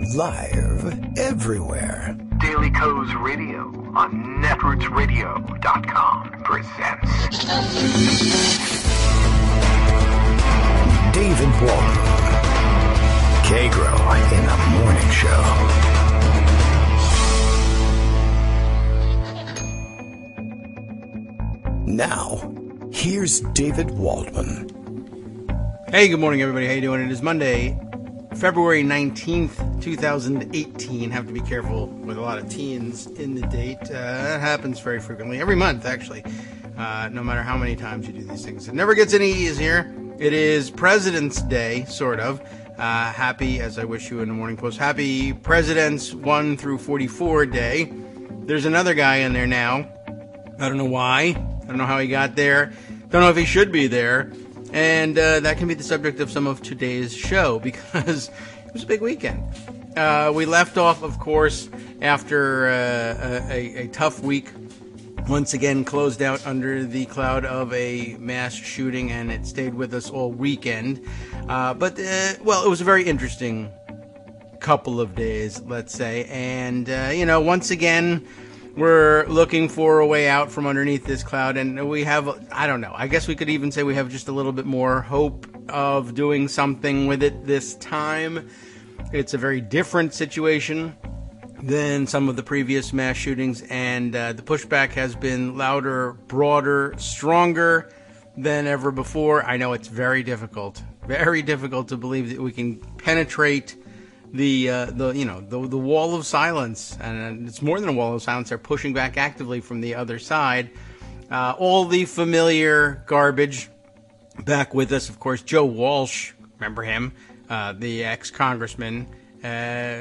Live everywhere. Daily Co's Radio on netrootsradio.com presents David Walton. Kagro in the Morning Show. Now, here's David Waldman. Hey, good morning, everybody. How you doing? It is Monday, February 19th, 2018. Have to be careful with a lot of teens in the date. That happens very frequently. Every month, actually. No matter how many times you do these things. It never gets any easier. It is President's Day, sort of. Happy, as I wish you in the Morning Post, happy President's 1 through 44 Day. There's another guy in there now. I don't know why. I don't know how he got there. Don't know if he should be there. And that can be the subject of some of today's show because it was a big weekend. We left off, of course, after a tough week. Once again, closed out under the cloud of a mass shooting, and it stayed with us all weekend. But it was a very interesting couple of days, let's say. And, once again, we're looking for a way out from underneath this cloud, and we have, I don't know, I guess we could even say we have just a little bit more hope of doing something with it this time. It's a very different situation than some of the previous mass shootings, and the pushback has been louder, broader, stronger than ever before. I know it's very difficult to believe that we can penetrate the wall of silence, and it's more than a wall of silence. They're pushing back actively from the other side. All the familiar garbage back with us, of course. Joe Walsh, remember him, the ex-congressman,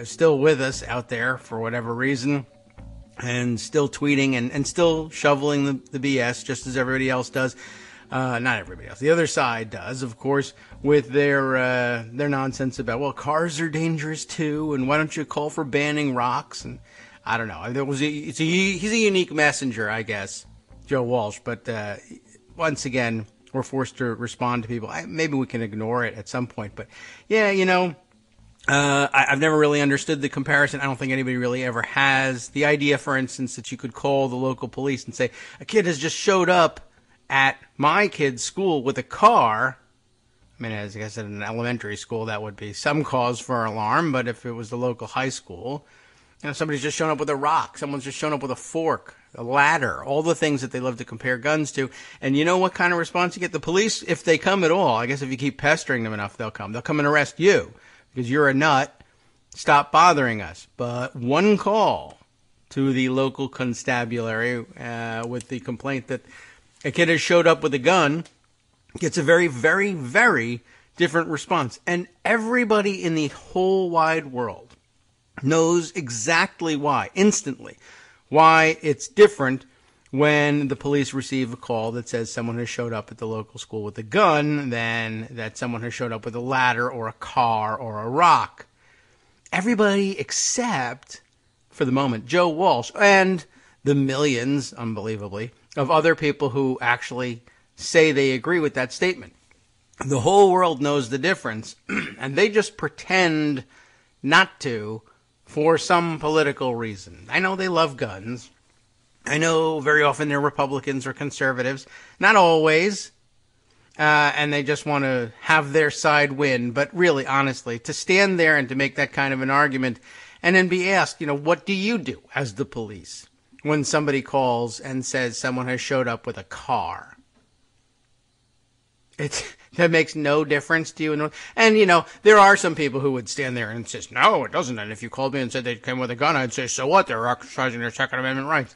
still with us out there for whatever reason, and still tweeting and still shoveling the BS just as everybody else does. Not everybody else. The other side does, of course, with their nonsense about, well, cars are dangerous too, and why don't you call for banning rocks? And I don't know. He's a unique messenger, I guess, Joe Walsh. But once again, we're forced to respond to people. Maybe we can ignore it at some point. But yeah, I've never really understood the comparison. I don't think anybody really ever has. The idea, for instance, that you could call the local police and say, a kid has just showed up at my kid's school with a car. I mean, as I guess at an elementary school, that would be some cause for alarm. But if it was the local high school, somebody's just shown up with a rock. Someone's just shown up with a fork, a ladder, all the things that they love to compare guns to. And you know what kind of response you get? The police, if they come at all, I guess if you keep pestering them enough, they'll come. They'll come and arrest you because you're a nut. Stop bothering us. But one call to the local constabulary with the complaint that a kid has showed up with a gun gets a very, very, very different response. And everybody in the whole wide world knows exactly why, instantly, why it's different when the police receive a call that says someone has showed up at the local school with a gun than that someone has showed up with a ladder or a car or a rock. Everybody except, for the moment, Joe Walsh and the millions, unbelievably, of other people who actually say they agree with that statement. The whole world knows the difference, and they just pretend not to for some political reason. I know they love guns. I know very often they're Republicans or conservatives. Not always. And they just want to have their side win. But really, honestly, to stand there and to make that kind of an argument and then be asked, what do you do as the police when somebody calls and says someone has showed up with a car? That makes no difference to you. And, there are some people who would stand there and insist, no, it doesn't. And if you called me and said they came with a gun, I'd say, so what? They're exercising their Second Amendment rights.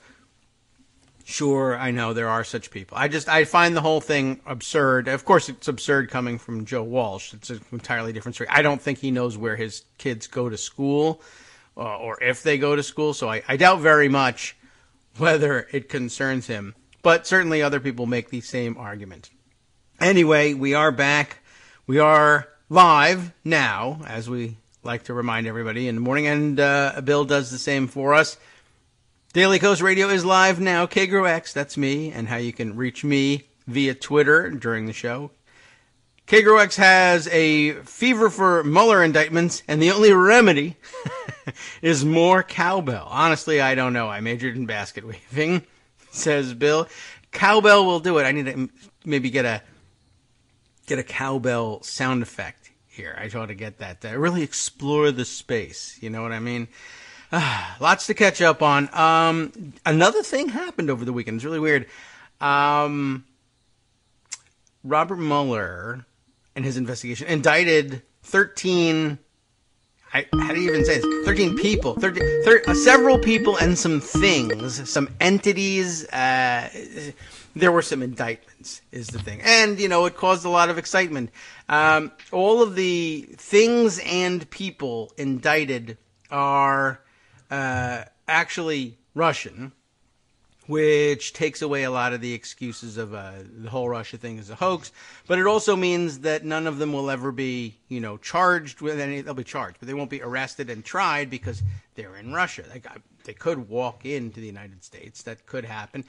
Sure, I know there are such people. I find the whole thing absurd. Of course, it's absurd coming from Joe Walsh. It's an entirely different story. I don't think he knows where his kids go to school or if they go to school. So I doubt very much whether it concerns him. But certainly other people make the same argument. Anyway, we are back. We are live now, as we like to remind everybody in the morning. And Bill does the same for us. Daily Coast Radio is live now. Kagro X, that's me, and how you can reach me via Twitter during the show. Kagro X has a fever for Mueller indictments, and the only remedy is more cowbell. Honestly, I don't know. I majored in basket weaving, says Bill. Cowbell will do it. I need to maybe get a cowbell sound effect here. I try to get that. Really explore the space. You know what I mean? Lots to catch up on. Another thing happened over the weekend. It's really weird. Robert Mueller and his investigation indicted 13, how do you even say this? 13 people, several people and some things, some entities. There were some indictments, is the thing. And, it caused a lot of excitement. All of the things and people indicted are actually Russian, which takes away a lot of the excuses of the whole Russia thing is a hoax. But it also means that none of them will ever be, charged with any. They'll be charged, but they won't be arrested and tried because they're in Russia. They could walk into the United States. That could happen.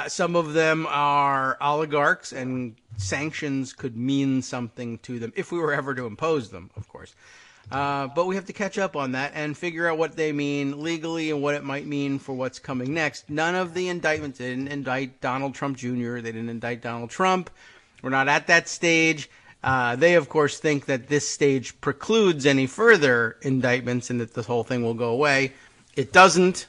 Some of them are oligarchs, and sanctions could mean something to them if we were ever to impose them, of course. But we have to catch up on that and figure out what they mean legally and what it might mean for what's coming next. None of the indictments didn't indict Donald Trump Jr. They didn't indict Donald Trump. We're not at that stage. They, of course, think that this stage precludes any further indictments and that this whole thing will go away. It doesn't,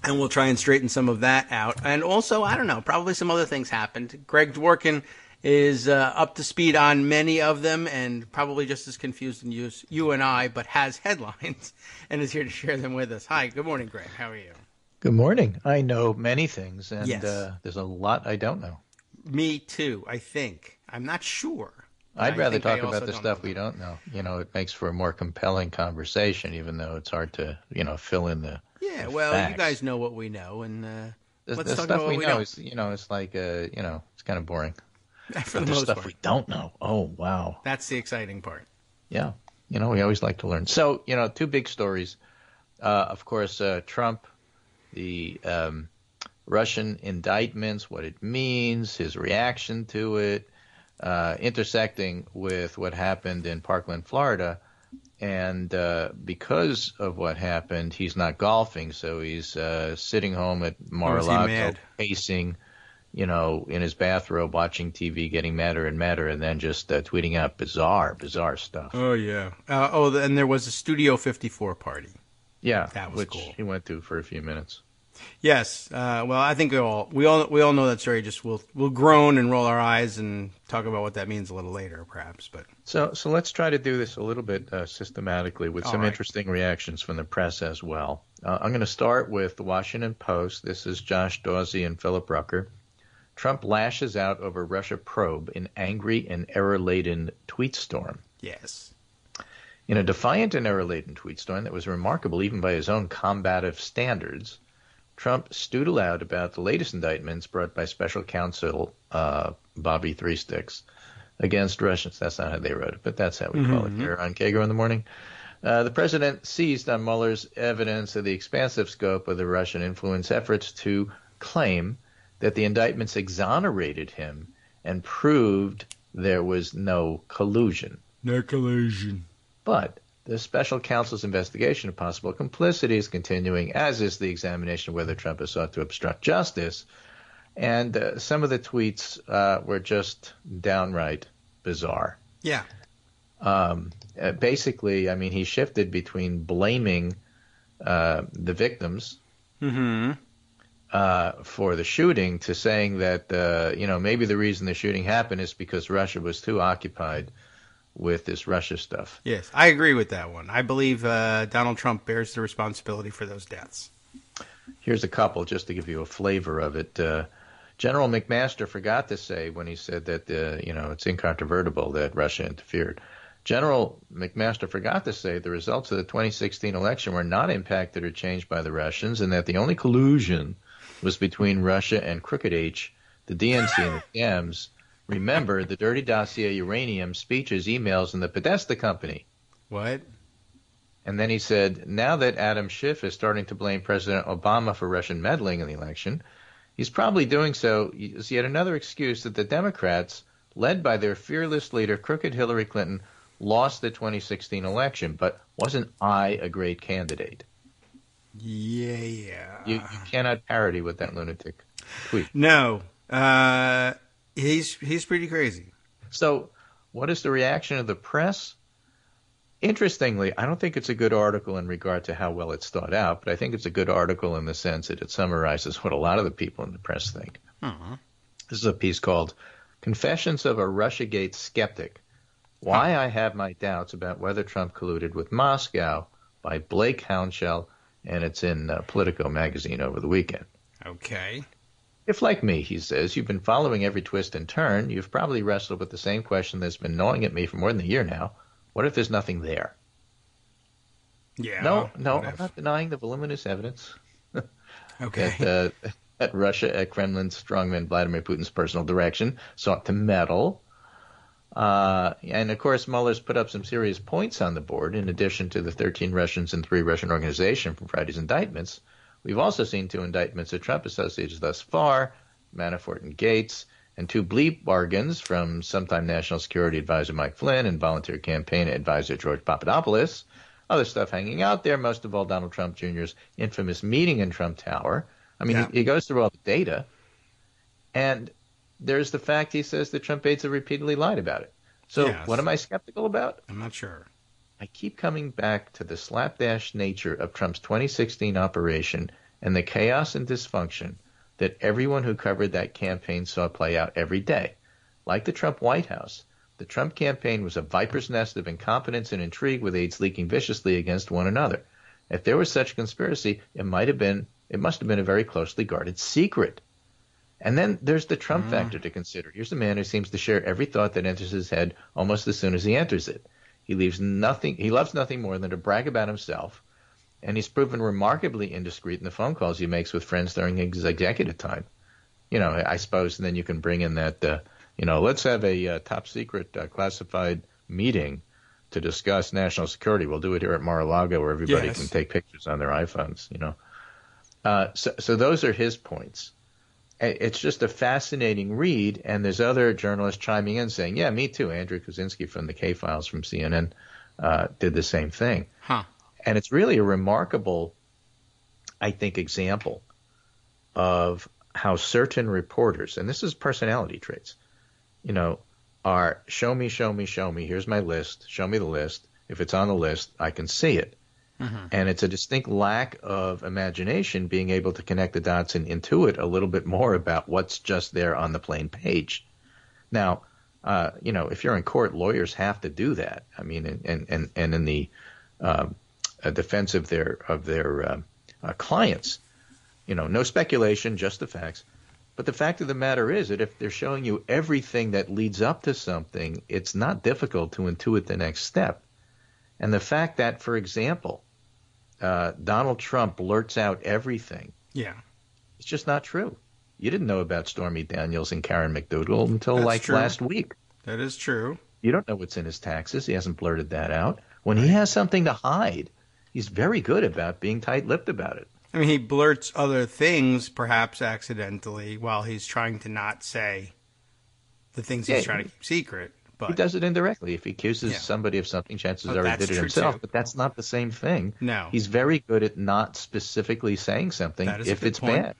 and we'll try and straighten some of that out. And also, I don't know, probably some other things happened. Greg Dworkin is up to speed on many of them and probably just as confused as you and I, but has headlines and is here to share them with us. Hi, good morning, Greg. How are you? Good morning. I know many things, and yes. There's a lot I don't know. Me too, I think. I'm not sure. I'd rather talk about the stuff we don't know. It makes for a more compelling conversation, even though it's hard to, fill in the facts. You guys know what we know, and let's the talk stuff about what we we know. don't. Is, it's like, it's kind of boring. For the There's most stuff part. we don't know. Oh, wow. That's the exciting part. Yeah. We always like to learn. So, two big stories. Of course, Trump, the Russian indictments, what it means, his reaction to it, intersecting with what happened in Parkland, Florida. And because of what happened, he's not golfing, so he's sitting home at Mar-a-Lago pacing, in his bathrobe, watching TV, getting madder and madder, and then just tweeting out bizarre stuff. Oh, yeah. And there was a Studio 54 party. Yeah, that was which cool. He went to for a few minutes. Yes. Well, I think we all know that story. Just we'll groan and roll our eyes and talk about what that means a little later, perhaps. But so let's try to do this a little bit systematically with some interesting reactions from the press as well. I'm going to start with the Washington Post. This is Josh Dawsey and Philip Rucker. Trump lashes out over Russia probe in angry and error-laden tweet storm. Yes. In a defiant and error-laden tweet storm that was remarkable even by his own combative standards, Trump stewed aloud about the latest indictments brought by special counsel Bobby Three Sticks against Russians. That's not how they wrote it, but that's how we call it here on Kagro in the morning. The president seized on Mueller's evidence of the expansive scope of the Russian influence efforts to claim that the indictments exonerated him and proved there was no collusion. No collusion. But the special counsel's investigation of possible complicity is continuing, as is the examination of whether Trump has sought to obstruct justice. And some of the tweets were just downright bizarre. Yeah. Basically, he shifted between blaming the victims for the shooting to saying that, maybe the reason the shooting happened is because Russia was too occupied with this Russia stuff. Yes, I agree with that one. I believe Donald Trump bears the responsibility for those deaths. Here's a couple just to give you a flavor of it. General McMaster forgot to say when he said that, it's incontrovertible that Russia interfered. General McMaster forgot to say the results of the 2016 election were not impacted or changed by the Russians, and that the only collusion was between Russia and Crooked H, the DNC, and the Dems. Remember the dirty dossier, uranium, speeches, emails, and the Podesta Company. What? And then he said, now that Adam Schiff is starting to blame President Obama for Russian meddling in the election, he's probably doing so as yet another excuse that the Democrats led by their fearless leader, crooked Hillary Clinton, lost the 2016 election. But wasn't I a great candidate? Yeah. You cannot parody with that lunatic tweet. No. He's pretty crazy. So what is the reaction of the press? Interestingly, I don't think it's a good article in regard to how well it's thought out, but I think it's a good article in the sense that it summarizes what a lot of the people in the press think. Uh-huh. This is a piece called Confessions of a Russiagate Skeptic, Why I Have My Doubts About Whether Trump Colluded with Moscow by Blake Hounshell, and it's in Politico magazine over the weekend. Okay. If, like me, he says, you've been following every twist and turn, you've probably wrestled with the same question that's been gnawing at me for more than a year now. What if there's nothing there? Yeah. No, I'm not denying the voluminous evidence. Okay. That Russia, at Kremlin's strongman Vladimir Putin's personal direction, sought to meddle. And, of course, Mueller's put up some serious points on the board. In addition to the 13 Russians and 3 Russian organizations from Friday's indictments, we've also seen 2 indictments of Trump associates thus far, Manafort and Gates, and 2 bleep bargains from sometime National Security Advisor Mike Flynn and volunteer campaign advisor George Papadopoulos. Other stuff hanging out there, most of all Donald Trump Jr.'s infamous meeting in Trump Tower. I mean, he goes through all the data, and there's the fact he says that Trump aides have repeatedly lied about it. So What am I skeptical about? I'm not sure. I keep coming back to the slapdash nature of Trump's 2016 operation and the chaos and dysfunction that everyone who covered that campaign saw play out every day. Like the Trump White House, the Trump campaign was a viper's nest of incompetence and intrigue with aides leaking viciously against one another. If there was such conspiracy, it must have been a very closely guarded secret. And then there's the Trump factor to consider. Here's a man who seems to share every thought that enters his head almost as soon as he enters it. He loves nothing more than to brag about himself, and he's proven remarkably indiscreet in the phone calls he makes with friends during his executive time. You know, I suppose, and then you can bring in that, let's have a top secret classified meeting to discuss national security. We'll do it here at Mar-a-Lago where everybody can take pictures on their iPhones, So those are his points. It's just a fascinating read, and there's other journalists chiming in saying, yeah, me too. Andrew Kaczynski from the K-Files from CNN did the same thing. Huh. And it's really a remarkable, I think, example of how certain reporters, and this is personality traits, are show me, here's my list, show me the list. If it's on the list, I can see it. Mm-hmm. And it's a distinct lack of imagination being able to connect the dots and intuit a little bit more about what's just there on the plain page. Now, if you're in court, lawyers have to do that. I mean, and in the defense of their clients, no speculation, just the facts. But the fact of the matter is that if they're showing you everything that leads up to something, it's not difficult to intuit the next step. And the fact that, for example, Donald Trump blurts out everything. Yeah. It's just not true. You didn't know about Stormy Daniels and Karen McDougal until last week. That is true. You don't know what's in his taxes. He hasn't blurted that out. When he has something to hide, he's very good about being tight-lipped about it. I mean, he blurts other things, perhaps accidentally, while he's trying to not say the things he's trying to keep secret. But he does it indirectly. If he accuses somebody of something, chances are he did it himself. Too. But that's not the same thing. No. He's very good at not specifically saying something if it's bad.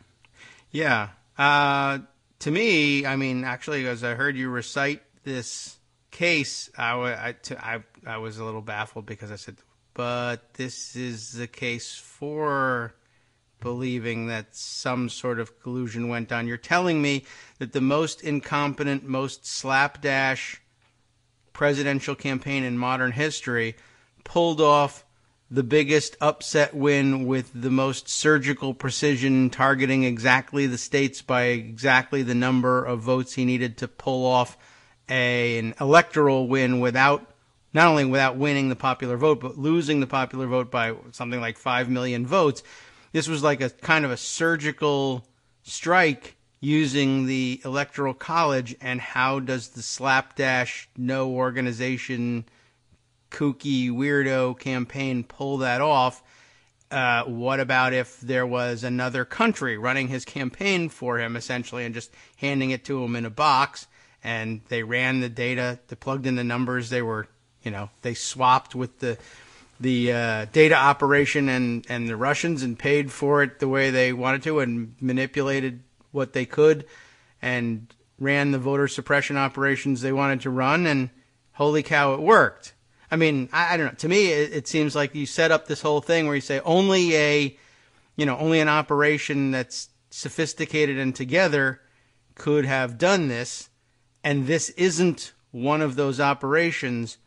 Yeah. To me, I mean, actually, as I heard you recite this case, I was a little baffled because I said, but this is the case for believing that some sort of collusion went on. You're telling me that the most incompetent, most slapdash presidential campaign in modern history pulled off the biggest upset win with the most surgical precision, targeting exactly the states by exactly the number of votes he needed to pull off an electoral win not only without winning the popular vote, but losing the popular vote by something like 5 million votes. This was like a kind of a surgical strike using the Electoral College. And how does the slapdash, no organization, kooky, weirdo campaign pull that off? What about if there was another country running his campaign for him, essentially, and just handing it to him in a box? and they ran the data, they plugged in the numbers, they swapped with the data operation and the Russians and paid for it the way they wanted to and manipulated what they could and ran the voter suppression operations they wanted to run, and holy cow, it worked. I mean, I don't know. To me, it seems like you set up this whole thing where you say only an operation that's sophisticated and together could have done this, and this isn't one of those operations,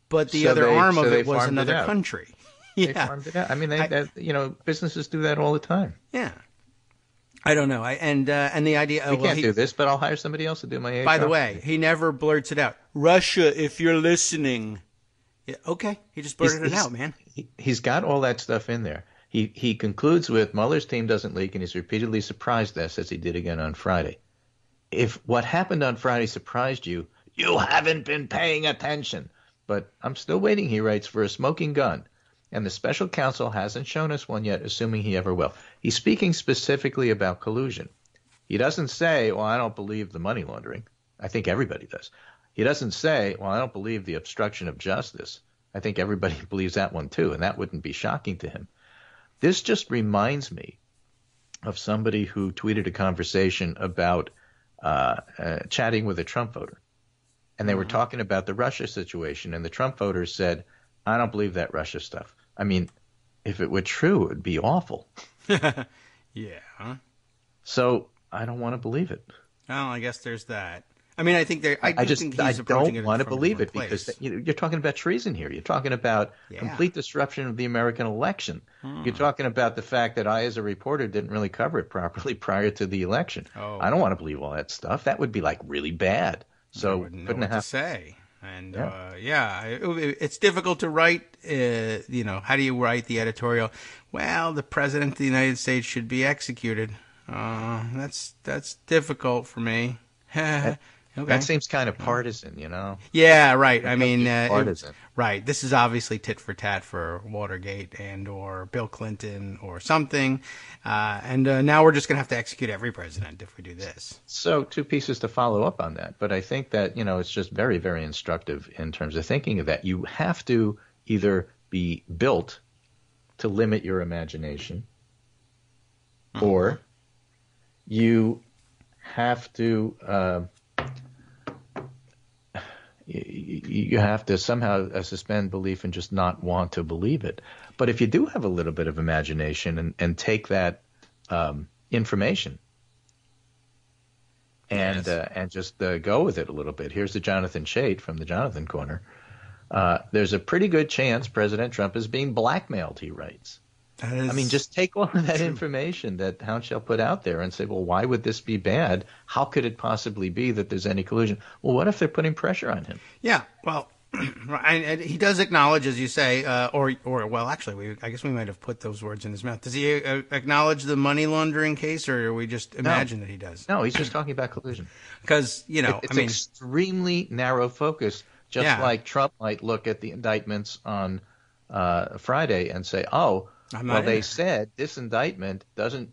but the other arm of it was another country. Yeah. They farmed it out. I mean, businesses do that all the time. Yeah. I don't know. And the idea... We can't do this, but I'll hire somebody else to do my HR. By the way, he never blurts it out. Russia, if you're listening... Yeah, okay, he just blurted it out, man. He's got all that stuff in there. He concludes with, Mueller's team doesn't leak, and he's repeatedly surprised us, as he did again on Friday. If what happened on Friday surprised you, you haven't been paying attention. But I'm still waiting, he writes, for a smoking gun. And the special counsel hasn't shown us one yet, assuming he ever will. He's speaking specifically about collusion. He doesn't say, well, I don't believe the money laundering. I think everybody does. He doesn't say, well, I don't believe the obstruction of justice. I think everybody believes that one too, and that wouldn't be shocking to him. This just reminds me of somebody who tweeted a conversation about chatting with a Trump voter. And they were talking about the Russia situation, and the Trump voters said, I don't believe that Russia stuff. I mean, if it were true, it would be awful. Yeah. So I don't want to believe it. Well, I guess there's that. I mean, I think I don't want to believe it because you're talking about treason here. You're talking about complete disruption of the American election. You're talking about the fact that I, as a reporter, didn't really cover it properly prior to the election. Oh. I don't want to believe all that stuff. That would be like really bad. So I wouldn't know what to say. And it's difficult to write. How do you write the editorial? Well, the president of the United States should be executed. That's difficult for me. Okay. That seems kind of partisan, Yeah, right. I mean, partisan. Right. This is obviously tit for tat for Watergate and or Bill Clinton or something. And now we're just going to have to execute every president if we do this. So 2 pieces to follow up on that. But I think that, it's just very, very instructive in terms of thinking of that. You have to either be built to limit your imagination or you have to you have to somehow suspend belief and just not want to believe it. But if you do have a little bit of imagination and take that information and just go with it a little bit. Here's the Jonathan Chait from the Jonathan Corner. There's a pretty good chance President Trump is being blackmailed, he writes. I mean, just take all of that information that Hound Shell put out there and say, well, why would this be bad? How could it possibly be that there's any collusion? Well, what if they're putting pressure on him? Yeah, well, and he does acknowledge, as you say, I guess we might have put those words in his mouth. Does he acknowledge the money laundering case, or we just imagine that he does? No, he's just talking about collusion. Because, it's extremely narrow focus, just like Trump might look at the indictments on Friday and say, they said this indictment doesn't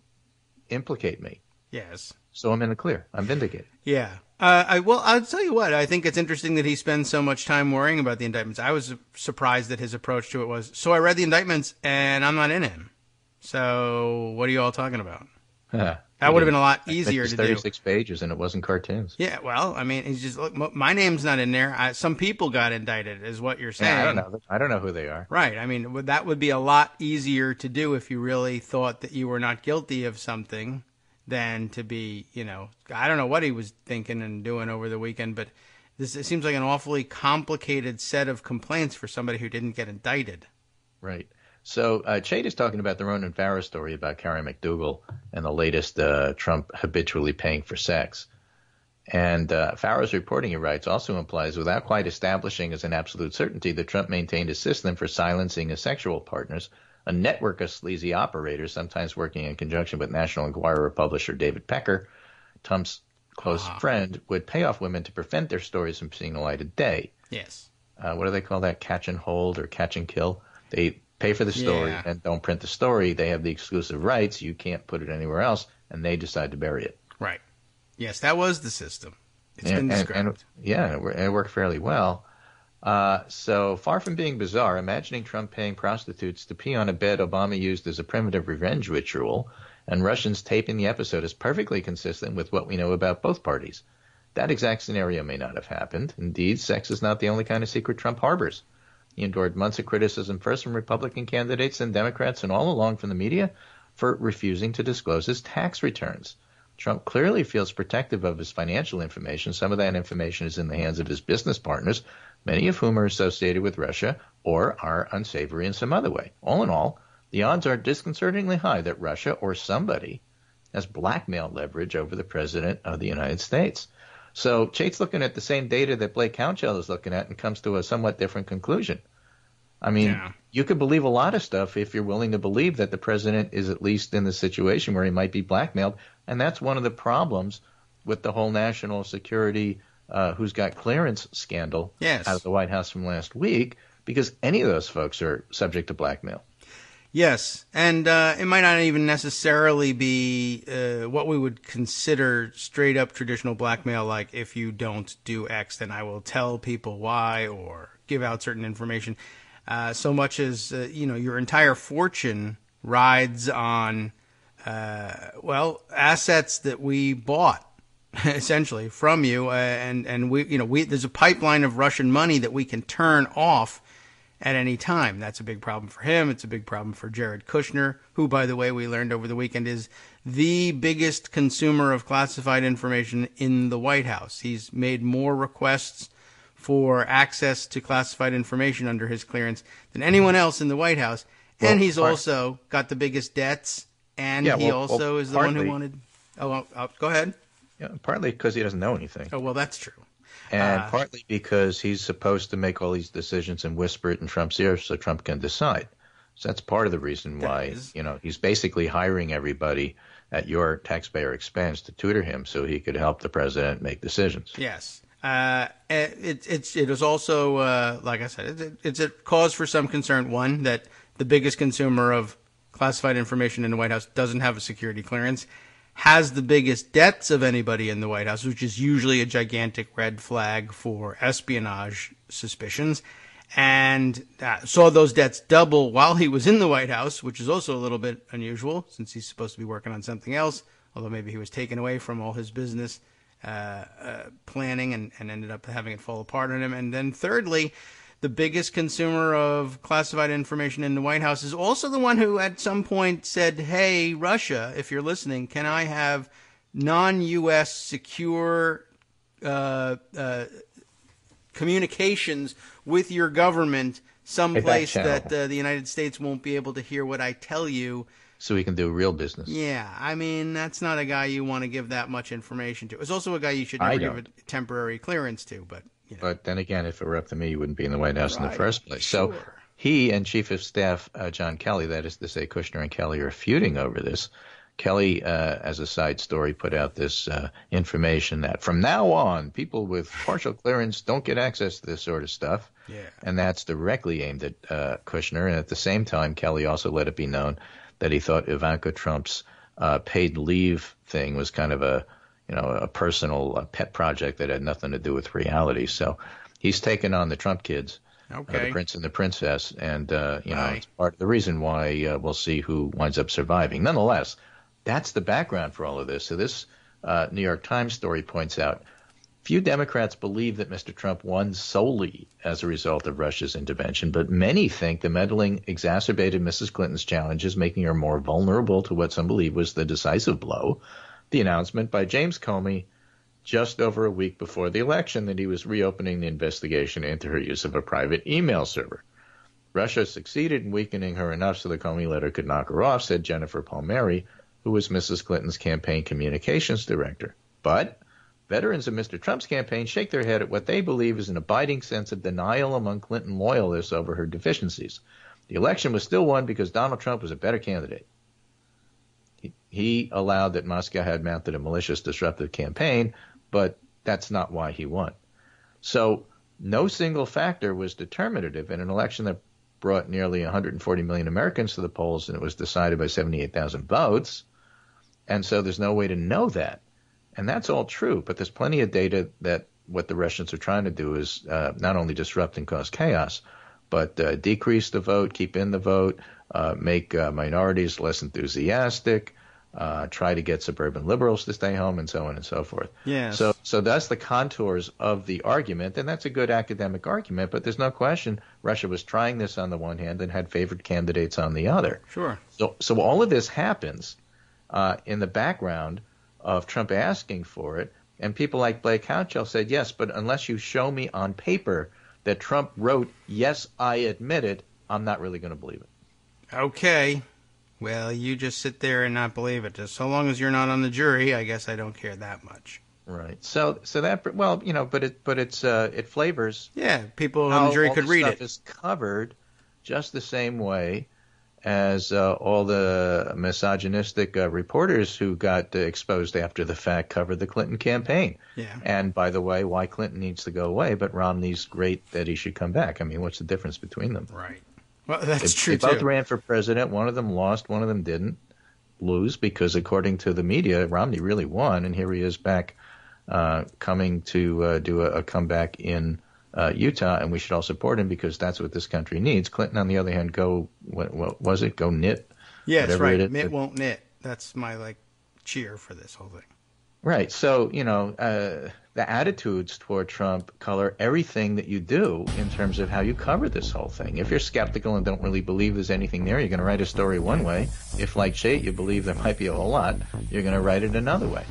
implicate me. Yes. So I'm in the clear. I'm vindicated. Yeah. I'll tell you what. I think it's interesting that he spends so much time worrying about the indictments. I was surprised that his approach to it was, so I read the indictments and I'm not in him. So what are you all talking about? That would have been a lot easier to do. 36 pages and it wasn't cartoons. Yeah, well, I mean, he's just, look, my name's not in there. Some people got indicted, is what you're saying. Yeah, I don't know who they are. Right. I mean, that would be a lot easier to do if you really thought that you were not guilty of something than to be, I don't know what he was thinking and doing over the weekend, but it seems like an awfully complicated set of complaints for somebody who didn't get indicted. Right. So Chait is talking about the Ronan Farrow story about Carrie McDougal and the latest Trump habitually paying for sex. And Farrow's reporting, he writes, also implies, without quite establishing as an absolute certainty, that Trump maintained a system for silencing his sexual partners, a network of sleazy operators, sometimes working in conjunction with National Enquirer publisher David Pecker, Trump's close friend, would pay off women to prevent their stories from seeing the light of day. Yes. What do they call that? Catch and hold or catch and kill? They pay for the story and don't print the story. They have the exclusive rights. You can't put it anywhere else, and they decide to bury it. Right. Yes, that was the system. It's been described. It worked fairly well. So far from being bizarre, imagining Trump paying prostitutes to pee on a bed Obama used as a primitive revenge ritual and Russians taping the episode is perfectly consistent with what we know about both parties. That exact scenario may not have happened. Indeed, sex is not the only kind of secret Trump harbors. He endured months of criticism first from Republican candidates and Democrats and all along from the media for refusing to disclose his tax returns. Trump clearly feels protective of his financial information. Some of that information is in the hands of his business partners, many of whom are associated with Russia or are unsavory in some other way. All in all, the odds are disconcertingly high that Russia or somebody has blackmail leverage over the president of the United States. So Chait's looking at the same data that Blake Couchell is looking at and comes to a somewhat different conclusion. I mean, you could believe a lot of stuff if you're willing to believe that the president is at least in the situation where he might be blackmailed. And that's one of the problems with the whole national security who's got clearance scandal out of the White House from last week, because any of those folks are subject to blackmail. Yes, and it might not even necessarily be what we would consider straight up traditional blackmail, like if you don't do X, then I will tell people why or give out certain information. So much as, your entire fortune rides on, assets that we bought, essentially, from you. And there's a pipeline of Russian money that we can turn off at any time. That's a big problem for him. It's a big problem for Jared Kushner, who, by the way, we learned over the weekend is the biggest consumer of classified information in the White House. He's made more requests for access to classified information under his clearance than anyone else in the White House. And he's also got the biggest debts, and he also is the one who wanted... go ahead. Yeah, partly because he doesn't know anything. Oh, well, that's true. And partly because he's supposed to make all these decisions and whisper it in Trump's ear so Trump can decide. So that's part of the reason why, he's basically hiring everybody at your taxpayer expense to tutor him so he could help the president make decisions. Yes. It is also, like I said, it's a cause for some concern. One, that the biggest consumer of classified information in the White House doesn't have a security clearance, has the biggest debts of anybody in the White House, which is usually a gigantic red flag for espionage suspicions, and saw those debts double while he was in the White House, which is also a little bit unusual since he's supposed to be working on something else, although maybe he was taken away from all his business planning and ended up having it fall apart on him. And then thirdly, the biggest consumer of classified information in the White House is also the one who at some point said, hey, Russia, if you're listening, can I have non-U.S. secure communications with your government someplace that the United States won't be able to hear what I tell you? So he can do real business. Yeah, I mean, that's not a guy you want to give that much information to. It's also a guy you should never give a temporary clearance to, but... But then again, if it were up to me, you wouldn't be in the White House in the first place. Sure. So he and Chief of Staff John Kelly, that is to say Kushner and Kelly, are feuding over this. Kelly, as a side story, put out this information that from now on, people with partial clearance don't get access to this sort of stuff. Yeah. And that's directly aimed at Kushner. And at the same time, Kelly also let it be known that he thought Ivanka Trump's paid leave thing was kind of a personal pet project that had nothing to do with reality. So he's taken on the Trump kids, the prince and the princess, and it's part of the reason why we'll see who winds up surviving. Nonetheless, that's the background for all of this. So this New York Times story points out, few Democrats believe that Mr. Trump won solely as a result of Russia's intervention, but many think the meddling exacerbated Mrs. Clinton's challenges, making her more vulnerable to what some believe was the decisive blow, the announcement by James Comey just over a week before the election that he was reopening the investigation into her use of a private email server. Russia succeeded in weakening her enough so the Comey letter could knock her off, said Jennifer Palmieri, who was Mrs. Clinton's campaign communications director. But veterans of Mr. Trump's campaign shake their head at what they believe is an abiding sense of denial among Clinton loyalists over her deficiencies. The election was still won because Donald Trump was a better candidate. He allowed that Moscow had mounted a malicious disruptive campaign, but that's not why he won. So no single factor was determinative in an election that brought nearly 140 million Americans to the polls, and it was decided by 78,000 votes. And so there's no way to know that. And that's all true, but there's plenty of data that what the Russians are trying to do is not only disrupt and cause chaos, but decrease the vote, keep in the vote, make minorities less enthusiastic, try to get suburban liberals to stay home, and so on and so forth. Yes. So that's the contours of the argument, and that's a good academic argument, but there's no question Russia was trying this on the one hand and had favored candidates on the other. Sure. So all of this happens in the background of Trump asking for it, and people like Blake Houchel said, yes, but unless you show me on paper that Trump wrote, yes, I admit it, I'm not really going to believe it. Okay. Well, you just sit there and not believe it. Just so long as you're not on the jury, I guess I don't care that much. Right. So that, well, but it flavors. Yeah, people on the jury could read it. All this stuff is covered just the same way as all the misogynistic reporters who got exposed after the fact covered the Clinton campaign. Yeah. And by the way, why Clinton needs to go away, but Romney's great that he should come back. I mean, what's the difference between them? Right. Well, that's true, too. They both ran for president. One of them lost. One of them didn't lose because, according to the media, Romney really won, and here he is back coming to do a comeback in Utah, and we should all support him because that's what this country needs. Clinton, on the other hand, what was it? Go knit. Yes, right. Mitt won't knit. That's my cheer for this whole thing. Right. So the attitudes toward Trump color everything that you do in terms of how you cover this whole thing. If you're skeptical and don't really believe there's anything there, you're going to write a story one way. If, like Chait, you believe there might be a whole lot, you're going to write it another way.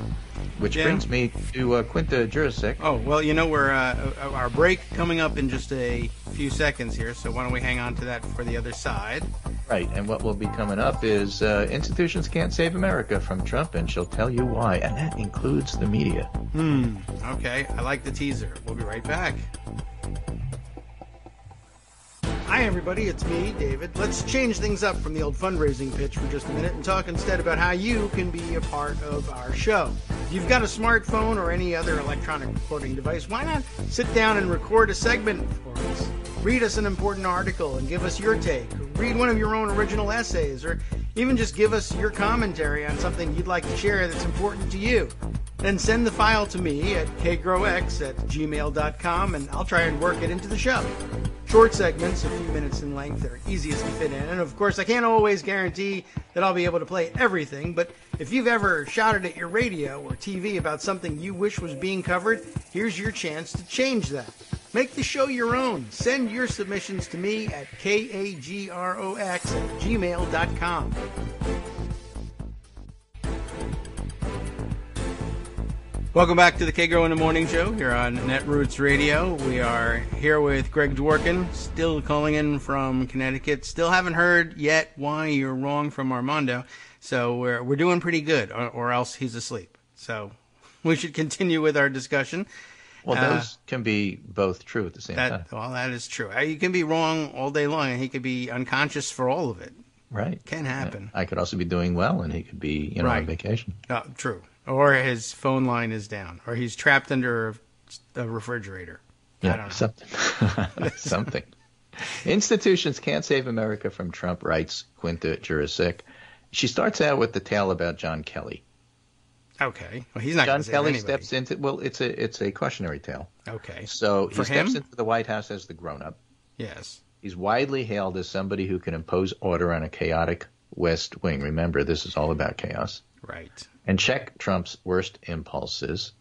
Which brings me to Quinta Jurisic. Oh, well, we're our break coming up in just a few seconds here, so why don't we hang on to that for the other side? Right, and what will be coming up is institutions can't save America from Trump, and she'll tell you why, and that includes the media. Okay, I like the teaser. We'll be right back. Hi, everybody. It's me, David. Let's change things up from the old fundraising pitch for just a minute and talk instead about how you can be a part of our show. If you've got a smartphone or any other electronic recording device, why not sit down and record a segment for us? Read us an important article and give us your take. Or read one of your own original essays, or even just give us your commentary on something you'd like to share that's important to you. Then send the file to me at kagrox@gmail.com, and I'll try and work it into the show. Short segments, a few minutes in length, they're easiest to fit in. And of course, I can't always guarantee that I'll be able to play everything, but if you've ever shouted at your radio or TV about something you wish was being covered, here's your chance to change that. Make the show your own. Send your submissions to me at kagrox@gmail.com. Welcome back to the Kagro in the Morning Show here on Netroots Radio. We are here with Greg Dworkin, still calling in from Connecticut. Still haven't heard yet why you're wrong from Armando. So we're doing pretty good, or else he's asleep. So we should continue with our discussion. Well, those can be both true at the same time. Well, that is true. You can be wrong all day long, and he could be unconscious for all of it. Right. Can happen. I could also be doing well, and he could be on vacation. True. Or his phone line is down, or he's trapped under a refrigerator. Yeah, I don't know. Something. Institutions can't save America from Trump, writes Quinta Jurisic. She starts out with the tale about John Kelly. Okay. Well, he's not going to save anybody. John Kelly steps into, it's a cautionary tale. Okay. So he steps into the White House as the grown-up. Yes. He's widely hailed as somebody who can impose order on a chaotic West Wing. Remember, this is all about chaos. Right. And check Trump's worst impulses.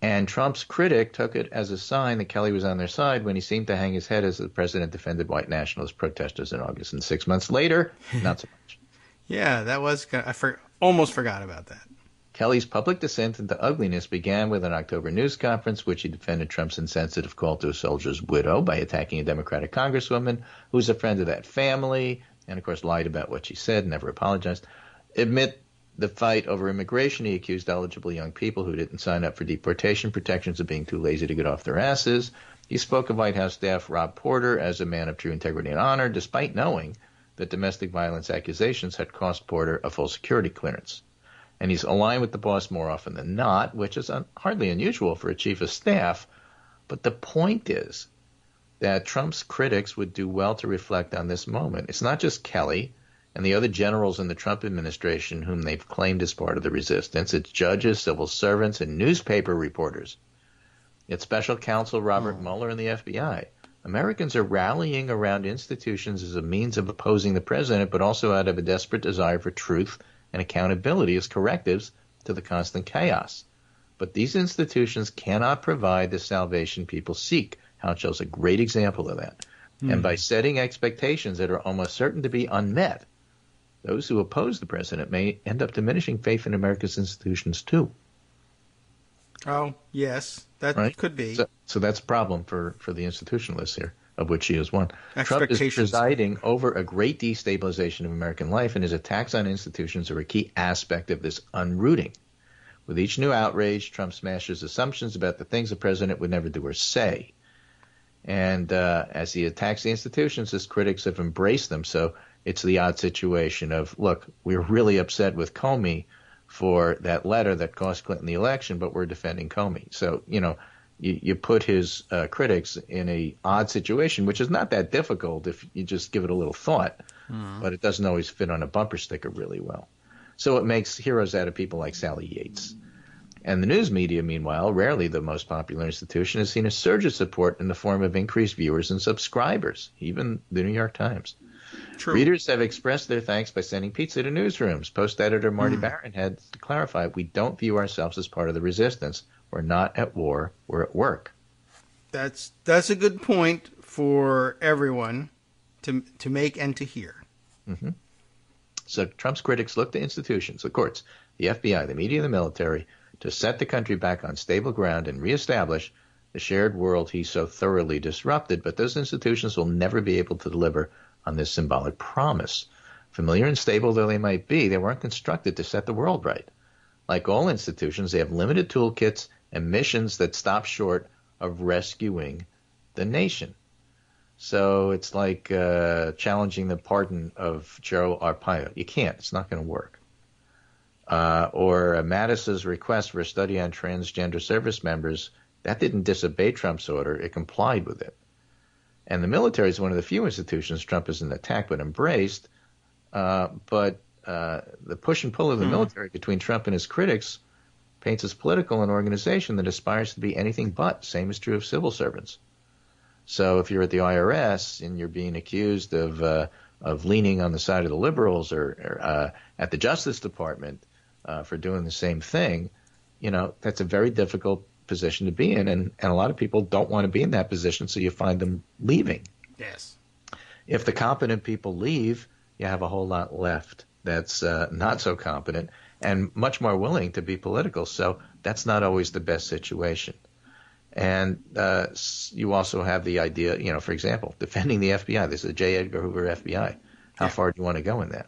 And Trump's critic took it as a sign that Kelly was on their side when he seemed to hang his head as the president defended white nationalist protesters in August. And 6 months later, not so much. Yeah, that was almost forgot about that. Kelly's public descent into ugliness began with an October news conference, which he defended Trump's insensitive call to a soldier's widow by attacking a Democratic congresswoman who was a friend of that family, and, of course, lied about what she said, never apologized. Amid the fight over immigration, he accused eligible young people who didn't sign up for deportation protections of being too lazy to get off their asses. He spoke of White House staff Rob Porter as a man of true integrity and honor, despite knowing that domestic violence accusations had cost Porter a full security clearance. And he's aligned with the boss more often than not, which is hardly unusual for a chief of staff. But the point is that Trump's critics would do well to reflect on this moment. It's not just Kelly. and the other generals in the Trump administration whom they've claimed as part of the resistance. It's judges, civil servants, and newspaper reporters. It's special counsel Robert Mueller and the FBI. Americans are rallying around institutions as a means of opposing the president, but also out of a desperate desire for truth and accountability as correctives to the constant chaos. But these institutions cannot provide the salvation people seek. Houchell's a great example of that. And by setting expectations that are almost certain to be unmet, those who oppose the president may end up diminishing faith in America's institutions too. Oh, yes, that Right? could be. So that's a problem for the institutionalists here, of which he is one. Trump is Expectations. presiding over a great destabilization of American life, and his attacks on institutions are a key aspect of this unrooting. With each new outrage, Trump smashes assumptions about the things the president would never do or say. And as he attacks the institutions, his critics have embraced them. So it's the odd situation of, look, we're really upset with Comey for that letter that cost Clinton the election, but we're defending Comey. So, you put his critics in a odd situation, which is not that difficult if you just give it a little thought, but it doesn't always fit on a bumper sticker really well. So it makes heroes out of people like Sally Yates. And the news media, meanwhile, rarely the most popular institution, has seen a surge of support in the form of increased viewers and subscribers, even the New York Times. True. Readers have expressed their thanks by sending pizza to newsrooms. Post editor Marty Barron had to clarify, we don't view ourselves as part of the resistance. We're not at war, we're at work. That's a good point for everyone to make and to hear. Mm-hmm. So Trump's critics look to institutions, the courts, the FBI, the media, the military, to set the country back on stable ground and reestablish the shared world he so thoroughly disrupted. But those institutions will never be able to deliver on this symbolic promise. Familiar and stable though they might be, they weren't constructed to set the world right. Like all institutions, they have limited toolkits and missions that stop short of rescuing the nation. So it's like challenging the pardon of Joe Arpaio. You can't. It's not going to work. Or Mattis's request for a study on transgender service members, that didn't disobey Trump's order. It complied with it. And the military is one of the few institutions Trump hasn't attacked but embraced. But the push and pull of the military between Trump and his critics paints as political an organization that aspires to be anything but. Same is true of civil servants. So if you're at the IRS and you're being accused of leaning on the side of the liberals, or at the Justice Department for doing the same thing, that's a very difficult position to be in, and a lot of people don't want to be in that position, so you find them leaving. Yes. If the competent people leave, you have a whole lot left that's not so competent and much more willing to be political. So that's not always the best situation. And you also have the idea, for example, defending the FBI. This is the J. Edgar Hoover FBI. How far do you want to go in that?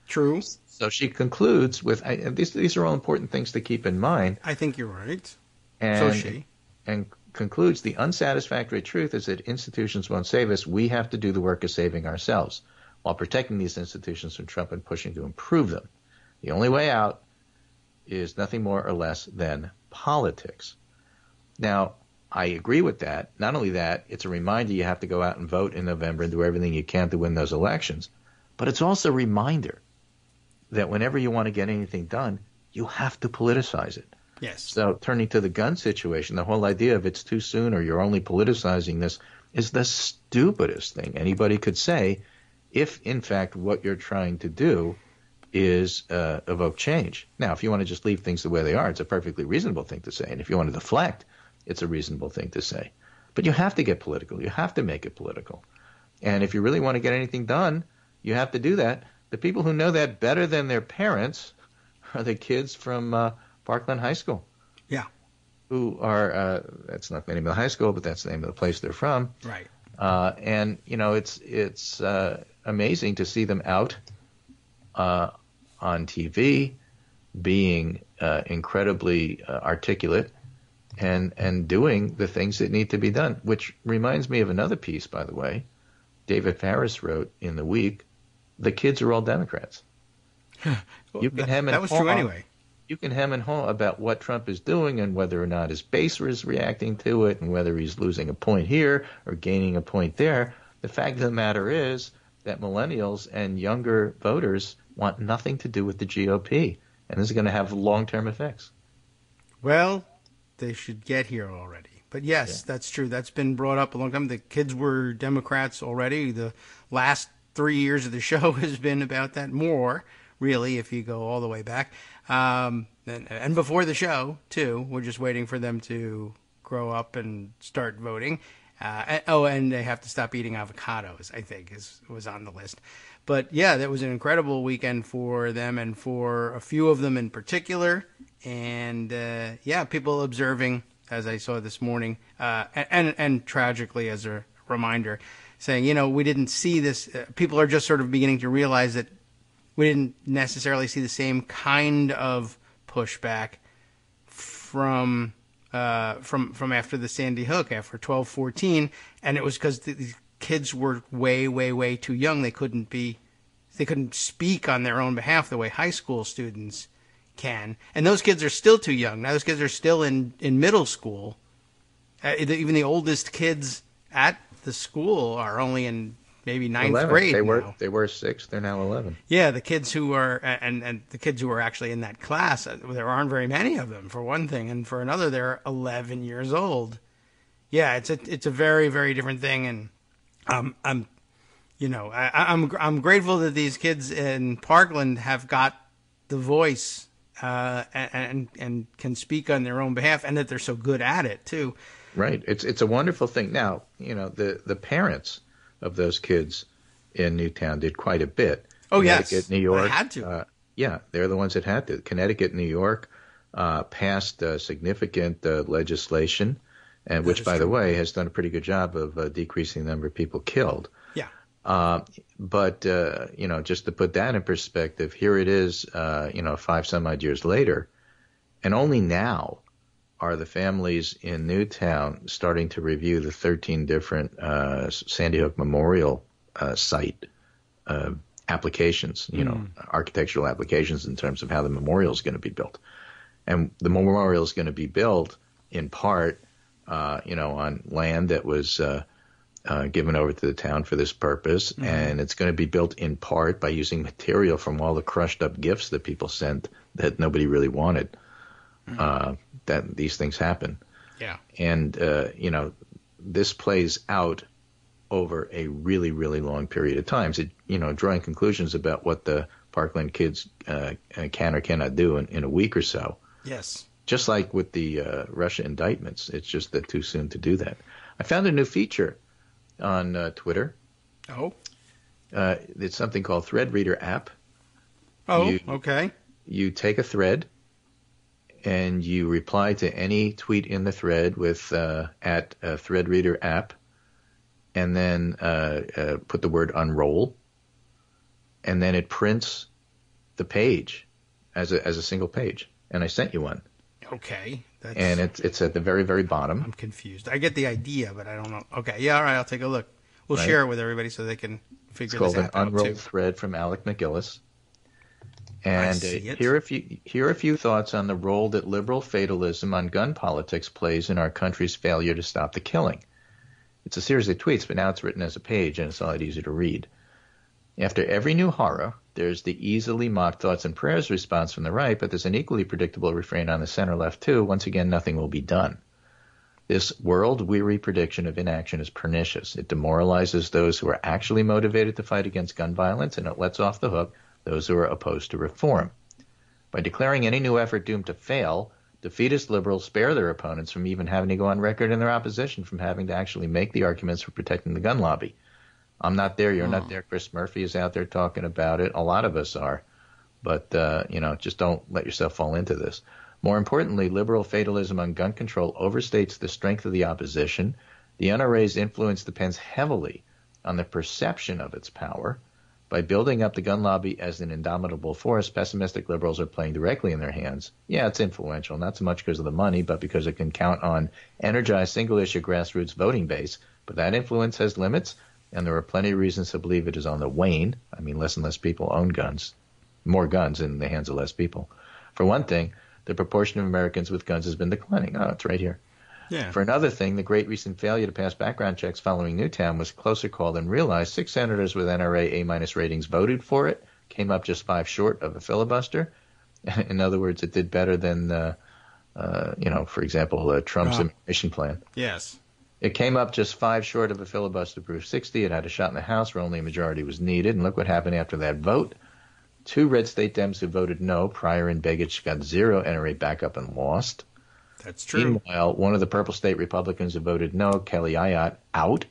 True. So she concludes with, these are all important things to keep in mind. I think you're right. And concludes, the unsatisfactory truth is that institutions won't save us. We have to do the work of saving ourselves while protecting these institutions from Trump and pushing to improve them. The only way out is nothing more or less than politics. Now, I agree with that. Not only that, it's a reminder you have to go out and vote in November and do everything you can to win those elections. But it's also a reminder that whenever you want to get anything done, you have to politicize it. Yes. So turning to the gun situation, the whole idea of it's too soon or you're only politicizing this is the stupidest thing anybody could say if, in fact, what you're trying to do is evoke change. Now, if you want to just leave things the way they are, it's a perfectly reasonable thing to say. And if you want to deflect, it's a reasonable thing to say. But you have to get political. You have to make it political. And if you really want to get anything done, you have to do that. The people who know that better than their parents are the kids from Parkland High School. Yeah. Who are, that's not the name of the high school, but that's the name of the place they're from. Right. And, it's amazing to see them out on TV being incredibly articulate and doing the things that need to be done, which reminds me of another piece, by the way, David Farris wrote in The Week, the kids are all Democrats. You can hem and that was true anyway. You can hem and haw about what Trump is doing and whether or not his base is reacting to it and whether he's losing a point here or gaining a point there. The fact of the matter is that millennials and younger voters want nothing to do with the GOP, and this is going to have long-term effects. Well, they should get here already. But yes, that's true. That's been brought up a long time. The kids were Democrats already. The last 3 years of the show has been about that more, really, if you go all the way back. And before the show, too. We're just waiting for them to grow up and start voting. And they have to stop eating avocados, I think, was on the list. But, yeah, that was an incredible weekend for them and for a few of them in particular. And, people observing, as I saw this morning, and tragically as a reminder, saying, we didn't see this. People are just sort of beginning to realize that we didn't necessarily see the same kind of pushback from after the Sandy Hook, after 12/14, and it was because the kids were way, way, way too young. They couldn't speak on their own behalf the way high school students can, and those kids are still too young. Now those kids are still in middle school. Even the oldest kids at the school are only in maybe ninth 11. grade. They were 6. They're now 11. Yeah, the kids who are and the kids who are actually in that class, there aren't very many of them, for one thing, and for another, they're 11 years old. Yeah, it's a very, very different thing, and I'm grateful that these kids in Parkland have got the voice and can speak on their own behalf, and that they're so good at it too. Right. It's a wonderful thing. Now, the parents of those kids in Newtown did quite a bit. Oh, Connecticut, yes. New York. They had to. They're the ones that had to. Connecticut, New York passed significant legislation, and which, by the way, has done a pretty good job of decreasing the number of people killed. Yeah. But just to put that in perspective, here it is, 5 some odd years later, and only now are the families in Newtown starting to review the 13 different Sandy Hook Memorial site applications, architectural applications in terms of how the memorial is going to be built. And the memorial is going to be built in part, on land that was given over to the town for this purpose. Mm-hmm. And it's going to be built in part by using material from all the crushed up gifts that people sent that nobody really wanted. That these things happen. Yeah. And, this plays out over a really, really long period of time. So, drawing conclusions about what the Parkland kids can or cannot do in a week or so. Yes. Just like with the Russia indictments, it's just that too soon to do that. I found a new feature on Twitter. Oh. It's something called Thread Reader app. Oh, okay. You take a thread and you reply to any tweet in the thread with at Thread Reader app, and then put the word unroll, and then it prints the page as a single page. And I sent you one. Okay. And it's at the very, very bottom. I'm confused. I get the idea, but I don't know. Okay. Yeah. All right. I'll take a look. We'll share it with everybody so they can figure this out. It's called an unrolled thread from Alec McGillis. And here are a few thoughts on the role that liberal fatalism on gun politics plays in our country's failure to stop the killing. It's a series of tweets, but now it's written as a page, and it's a lot easier to read. After every new horror, there's the easily mocked thoughts and prayers response from the right, but there's an equally predictable refrain on the center left, too. Once again, nothing will be done. This world-weary prediction of inaction is pernicious. It demoralizes those who are actually motivated to fight against gun violence, and it lets off the hook those who are opposed to reform. By declaring any new effort doomed to fail, defeatist liberals spare their opponents from even having to go on record in their opposition, from having to actually make the arguments for protecting the gun lobby. I'm not there. You're not there. Chris Murphy is out there talking about it. A lot of us are. But, just don't let yourself fall into this. More importantly, liberal fatalism on gun control overstates the strength of the opposition. The NRA's influence depends heavily on the perception of its power. By building up the gun lobby as an indomitable force, pessimistic liberals are playing directly in their hands. Yeah, it's influential, not so much because of the money, but because it can count on energized single-issue grassroots voting base. But that influence has limits, and there are plenty of reasons to believe it is on the wane. I mean, less and less people own guns, more guns in the hands of less people. For one thing, the proportion of Americans with guns has been declining. Oh, it's right here. Yeah. For another thing, the great recent failure to pass background checks following Newtown was a closer call than realized. 6 senators with NRA A- ratings voted for it, came up just 5 short of a filibuster. In other words, it did better than, for example, Trump's immigration plan. Yes. It came up just 5 short of a filibuster-proof 60. It had a shot in the House where only a majority was needed. And look what happened after that vote. 2 red state Dems who voted no, Pryor and Begich, got 0 NRA backup and lost. That's true. Meanwhile, one of the purple state Republicans who voted no, Kelly Ayotte, out.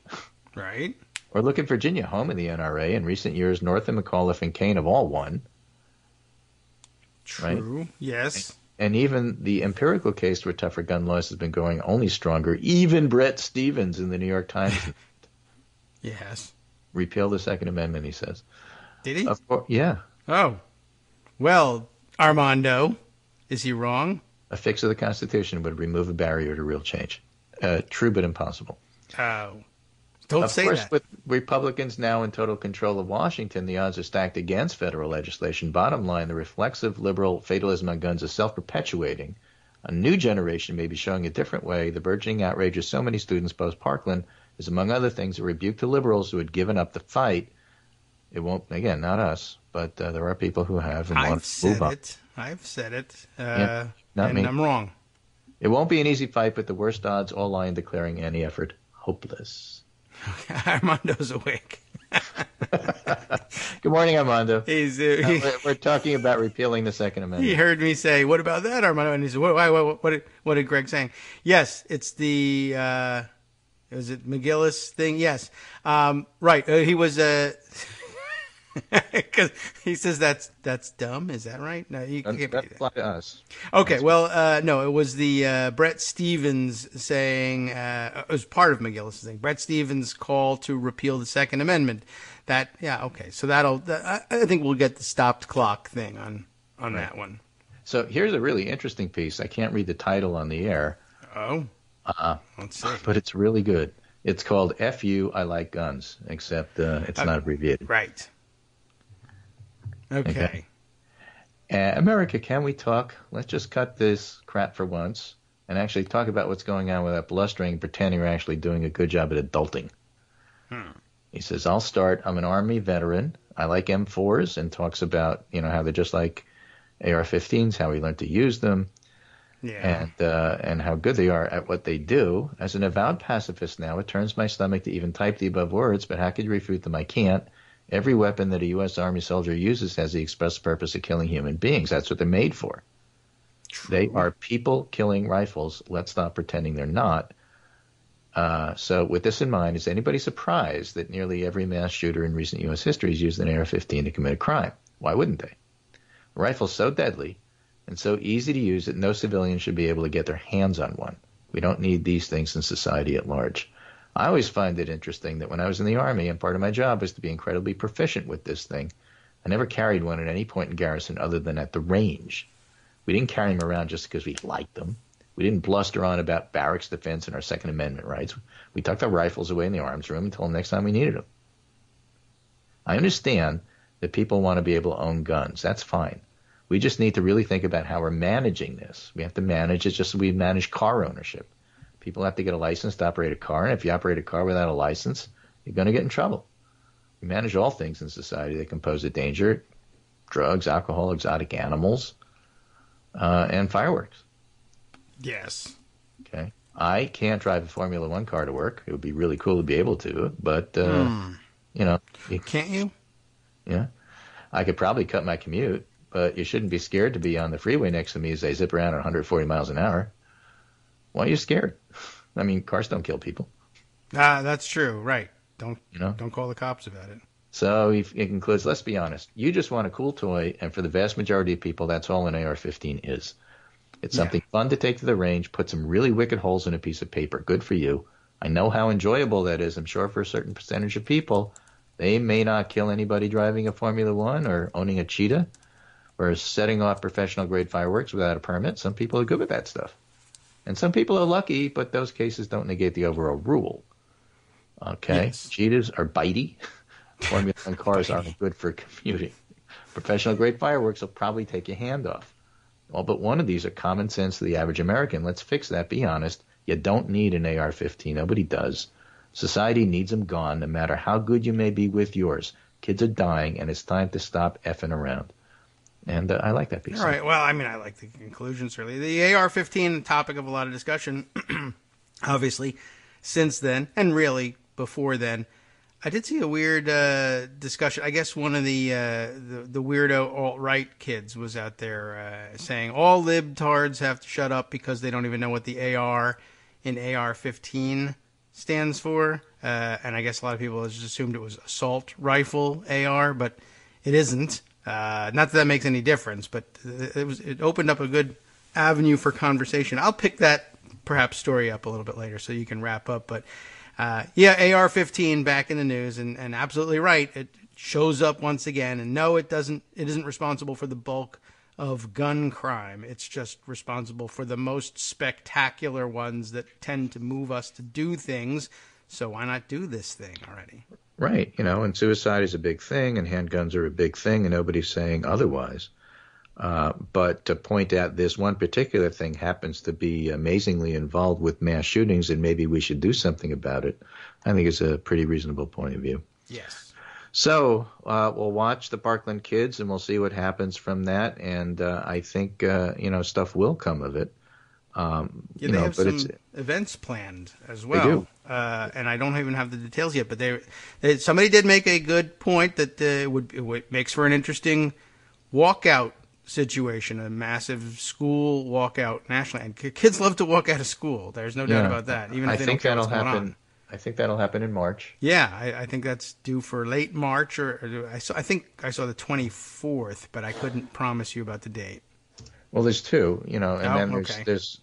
Right. Or look at Virginia, home of the NRA. In recent years, Northam, McAuliffe, and Kaine have all won. True. Right? Yes. And even the empirical case for tougher gun laws has been going only stronger. Even Brett Stevens in the New York Times Yes. repealed the Second Amendment, he says. Did he? Of course, yeah. Oh. Well, Armando, is he wrong? A fix of the Constitution would remove a barrier to real change. True but impossible. Oh. Don't say that. Of course, with Republicans now in total control of Washington, the odds are stacked against federal legislation. Bottom line, the reflexive liberal fatalism on guns is self-perpetuating. A new generation may be showing a different way. The burgeoning outrage of so many students post-Parkland is, among other things, a rebuke to liberals who had given up the fight. It won't, again, not us, but there are people who have and want to move on. I've said it. Not and me. I'm wrong. It won't be an easy fight, but the worst odds all lie in declaring any effort hopeless. Armando's awake. Good morning, Armando. We're talking about repealing the Second Amendment. He heard me say, "What about that, Armando?" And he said, "What did Greg saying?" Yes, it's the is it McGillis thing? Yes, right. He was because he says that's dumb. Is that right? No, you can't That apply to us. Okay, well, no, it was the Brett Stevens saying, it was part of McGillis' thing, Brett Stevens' call to repeal the Second Amendment. Okay, so I think we'll get the stopped clock thing on right. That one. So here's a really interesting piece. I can't read the title on the air. Oh? Let's see. But it's really good. It's called F.U. I Like Guns, except it's not abbreviated. Right. Okay. America, can we talk? Let's just cut this crap for once and actually talk about what's going on without blustering and pretending we're actually doing a good job at adulting. He says, I'll start. I'm an Army veteran. I like M4s, and talks about, how they're just like AR-15s, how he learned to use them, and how good they are at what they do. As an avowed pacifist now, it turns my stomach to even type the above words, but how could you refute them? I can't. Every weapon that a U.S. Army soldier uses has the express purpose of killing human beings. That's what they're made for. True. They are people-killing rifles. Let's stop pretending they're not. So with this in mind, is anybody surprised that nearly every mass shooter in recent U.S. history has used an AR-15 to commit a crime? Why wouldn't they? A rifle's so deadly and so easy to use that no civilian should be able to get their hands on one. We don't need these things in society at large. I always find it interesting that when I was in the Army, and part of my job was to be incredibly proficient with this thing, I never carried one at any point in garrison other than at the range. We didn't carry them around just because we liked them. We didn't bluster on about barracks defense and our Second Amendment rights. We tucked our rifles away in the arms room until the next time we needed them. I understand that people want to be able to own guns. That's fine. We just need to really think about how we're managing this. We have to manage it just as we manage car ownership. People have to get a license to operate a car, and if you operate a car without a license, you're going to get in trouble. We manage all things in society that can pose a danger: drugs, alcohol, exotic animals, and fireworks. Yes. Okay. I can't drive a Formula One car to work. It would be really cool to be able to, but, Can't you? Yeah. I could probably cut my commute, but you shouldn't be scared to be on the freeway next to me as they zip around at 140 miles an hour. Why are you scared? I mean, cars don't kill people. That's true. Right. Don't call the cops about it. So he concludes, let's be honest. You just want a cool toy, and for the vast majority of people, that's all an AR-15 is. It's something fun to take to the range, put some really wicked holes in a piece of paper. Good for you. I know how enjoyable that is. I'm sure for a certain percentage of people, they may not kill anybody driving a Formula One or owning a cheetah or setting off professional-grade fireworks without a permit. Some people are good with that stuff. And some people are lucky, but those cases don't negate the overall rule. Okay? Yes. Cheetahs are bitey. Formula One cars aren't good for commuting. Professional-grade fireworks will probably take your hand off. All but one of these are common sense to the average American. Let's fix that. Be honest. You don't need an AR-15. Nobody does. Society needs them gone, no matter how good you may be with yours. Kids are dying, and it's time to stop effing around. And I like that piece. All right. Well, I mean, I like the conclusion, certainly. The AR-15, topic of a lot of discussion, obviously, since then, and really before then. I did see a weird discussion. I guess one of the weirdo alt-right kids was out there saying all libtards have to shut up because they don't even know what the AR in AR-15 stands for. And I guess a lot of people just assumed it was assault rifle AR, but it isn't. Not that makes any difference, but it opened up a good avenue for conversation. I'll pick that perhaps story up a little bit later so you can wrap up. But AR-15 back in the news, and absolutely right. It shows up once again, and no, it doesn't. It isn't responsible for the bulk of gun crime. It's just responsible for the most spectacular ones that tend to move us to do things. So why not do this thing already? Right, and suicide is a big thing, and handguns are a big thing, and nobody's saying otherwise. But to point out this one particular thing happens to be amazingly involved with mass shootings, and maybe we should do something about it, I think is a pretty reasonable point of view. Yes. So we'll watch the Parkland kids, and we'll see what happens from that. And I think, stuff will come of it. They have some events planned as well. They do. And I don't even have the details yet, but somebody did make a good point that it makes for an interesting walkout situation, a massive school walkout nationally. And kids love to walk out of school. There's no doubt about that, even if they don't care what's going on. I think that'll happen in March. Yeah, I think that's due for late March, or I think I saw the 24th, but I couldn't promise you about the date. Well, there's two, and then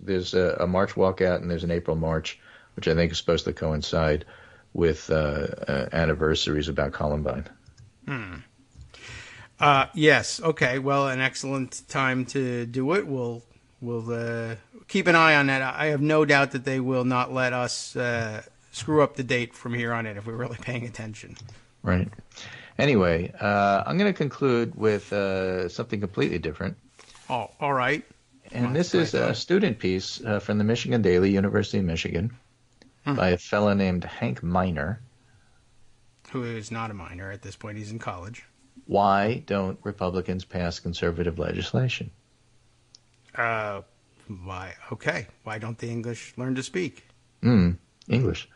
there's a March walkout and there's an April march, which I think is supposed to coincide with anniversaries about Columbine. Yes. Okay. Well, an excellent time to do it. We'll keep an eye on that. I have no doubt that they will not let us screw up the date from here on in if we're really paying attention. Right. Anyway, I'm going to conclude with something completely different. Oh, all right. And this is a student piece from the Michigan Daily, University of Michigan, by a fellow named Hank Miner. Who is not a minor at this point. He's in college. Why don't Republicans pass conservative legislation? Why? Okay. Why don't the English learn to speak? English.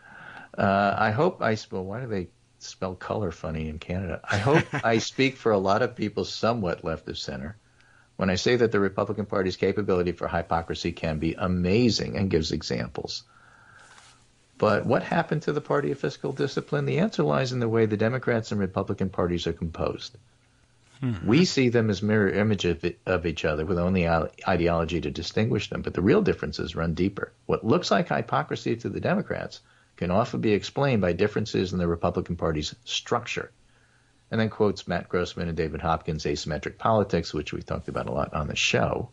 I hope why do they spell color funny in Canada? I hope I speak for a lot of people somewhat left of center when I say that the Republican Party's capability for hypocrisy can be amazing, and gives examples. But what happened to the party of fiscal discipline? The answer lies in the way the Democrats and Republican parties are composed. We see them as mirror images of each other with only ideology to distinguish them, but the real differences run deeper. What looks like hypocrisy to the Democrats can often be explained by differences in the Republican Party's structure. And then quotes Matt Grossman and David Hopkins' Asymmetric Politics, which we talked about a lot on the show.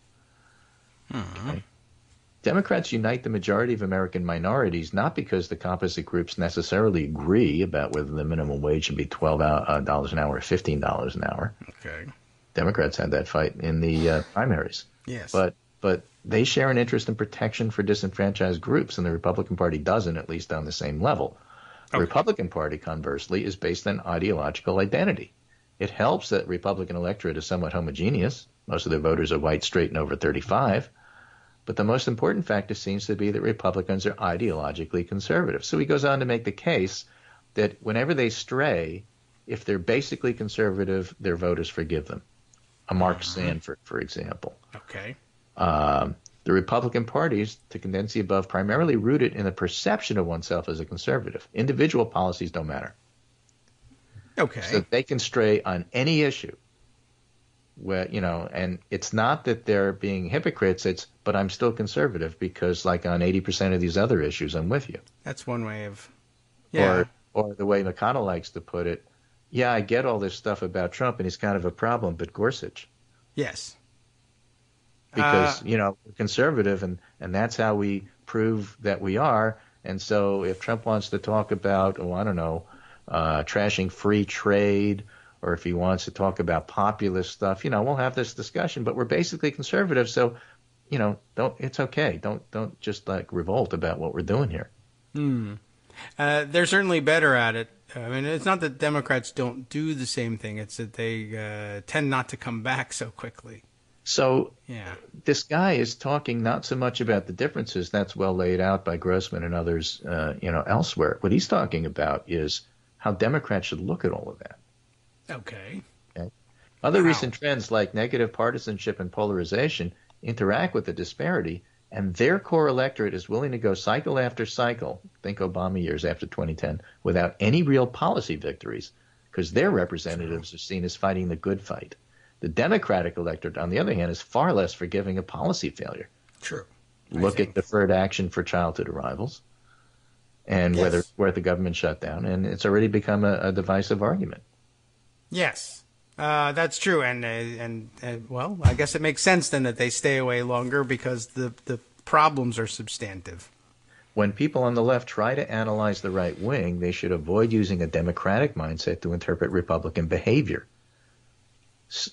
Okay. Democrats unite the majority of American minorities not because the composite groups necessarily agree about whether the minimum wage should be $12 an hour or $15 an hour. Okay. Democrats had that fight in the primaries. Yes. But they share an interest in protection for disenfranchised groups, and the Republican Party doesn't, at least on the same level. The Republican Party, conversely, is based on ideological identity. It helps that the Republican electorate is somewhat homogeneous. Most of their voters are white, straight, and over 35. But the most important factor seems to be that Republicans are ideologically conservative. So he goes on to make the case that whenever they stray, if they're basically conservative, their voters forgive them. A Mark Sanford, for example. Okay. The Republican parties, to condense the above, primarily rooted in the perception of oneself as a conservative. Individual policies don't matter. Okay. So they can stray on any issue. Where, and it's not that they're being hypocrites, but I'm still conservative because, like, on 80% of these other issues, I'm with you. That's one way of, yeah. Or the way McConnell likes to put it, yeah, I get all this stuff about Trump and he's kind of a problem, but Gorsuch. Yes. Because, we're conservative and that's how we prove that we are. And so if Trump wants to talk about, trashing free trade, or if he wants to talk about populist stuff, we'll have this discussion. But we're basically conservative, so don't. It's okay. Don't just like revolt about what we're doing here. They're certainly better at it. I mean, it's not that Democrats don't do the same thing. It's that they tend not to come back so quickly. So Yeah. this guy is talking not so much about the differences. That's well laid out by Grossman and others, elsewhere. What he's talking about is how Democrats should look at all of that. Okay. Other Wow. recent trends like negative partisanship and polarization interact with the disparity, and their core electorate is willing to go cycle after cycle, think Obama years after 2010, without any real policy victories, because their representatives are seen as fighting the good fight. The Democratic electorate, on the other hand, is far less forgiving of policy failure. True. Look at deferred action for childhood arrivals and where the government shut down, and it's already become a divisive argument. Yes. That's true, and well, I guess it makes sense then that they stay away longer because the problems are substantive. When people on the left try to analyze the right wing, they should avoid using a democratic mindset to interpret Republican behavior.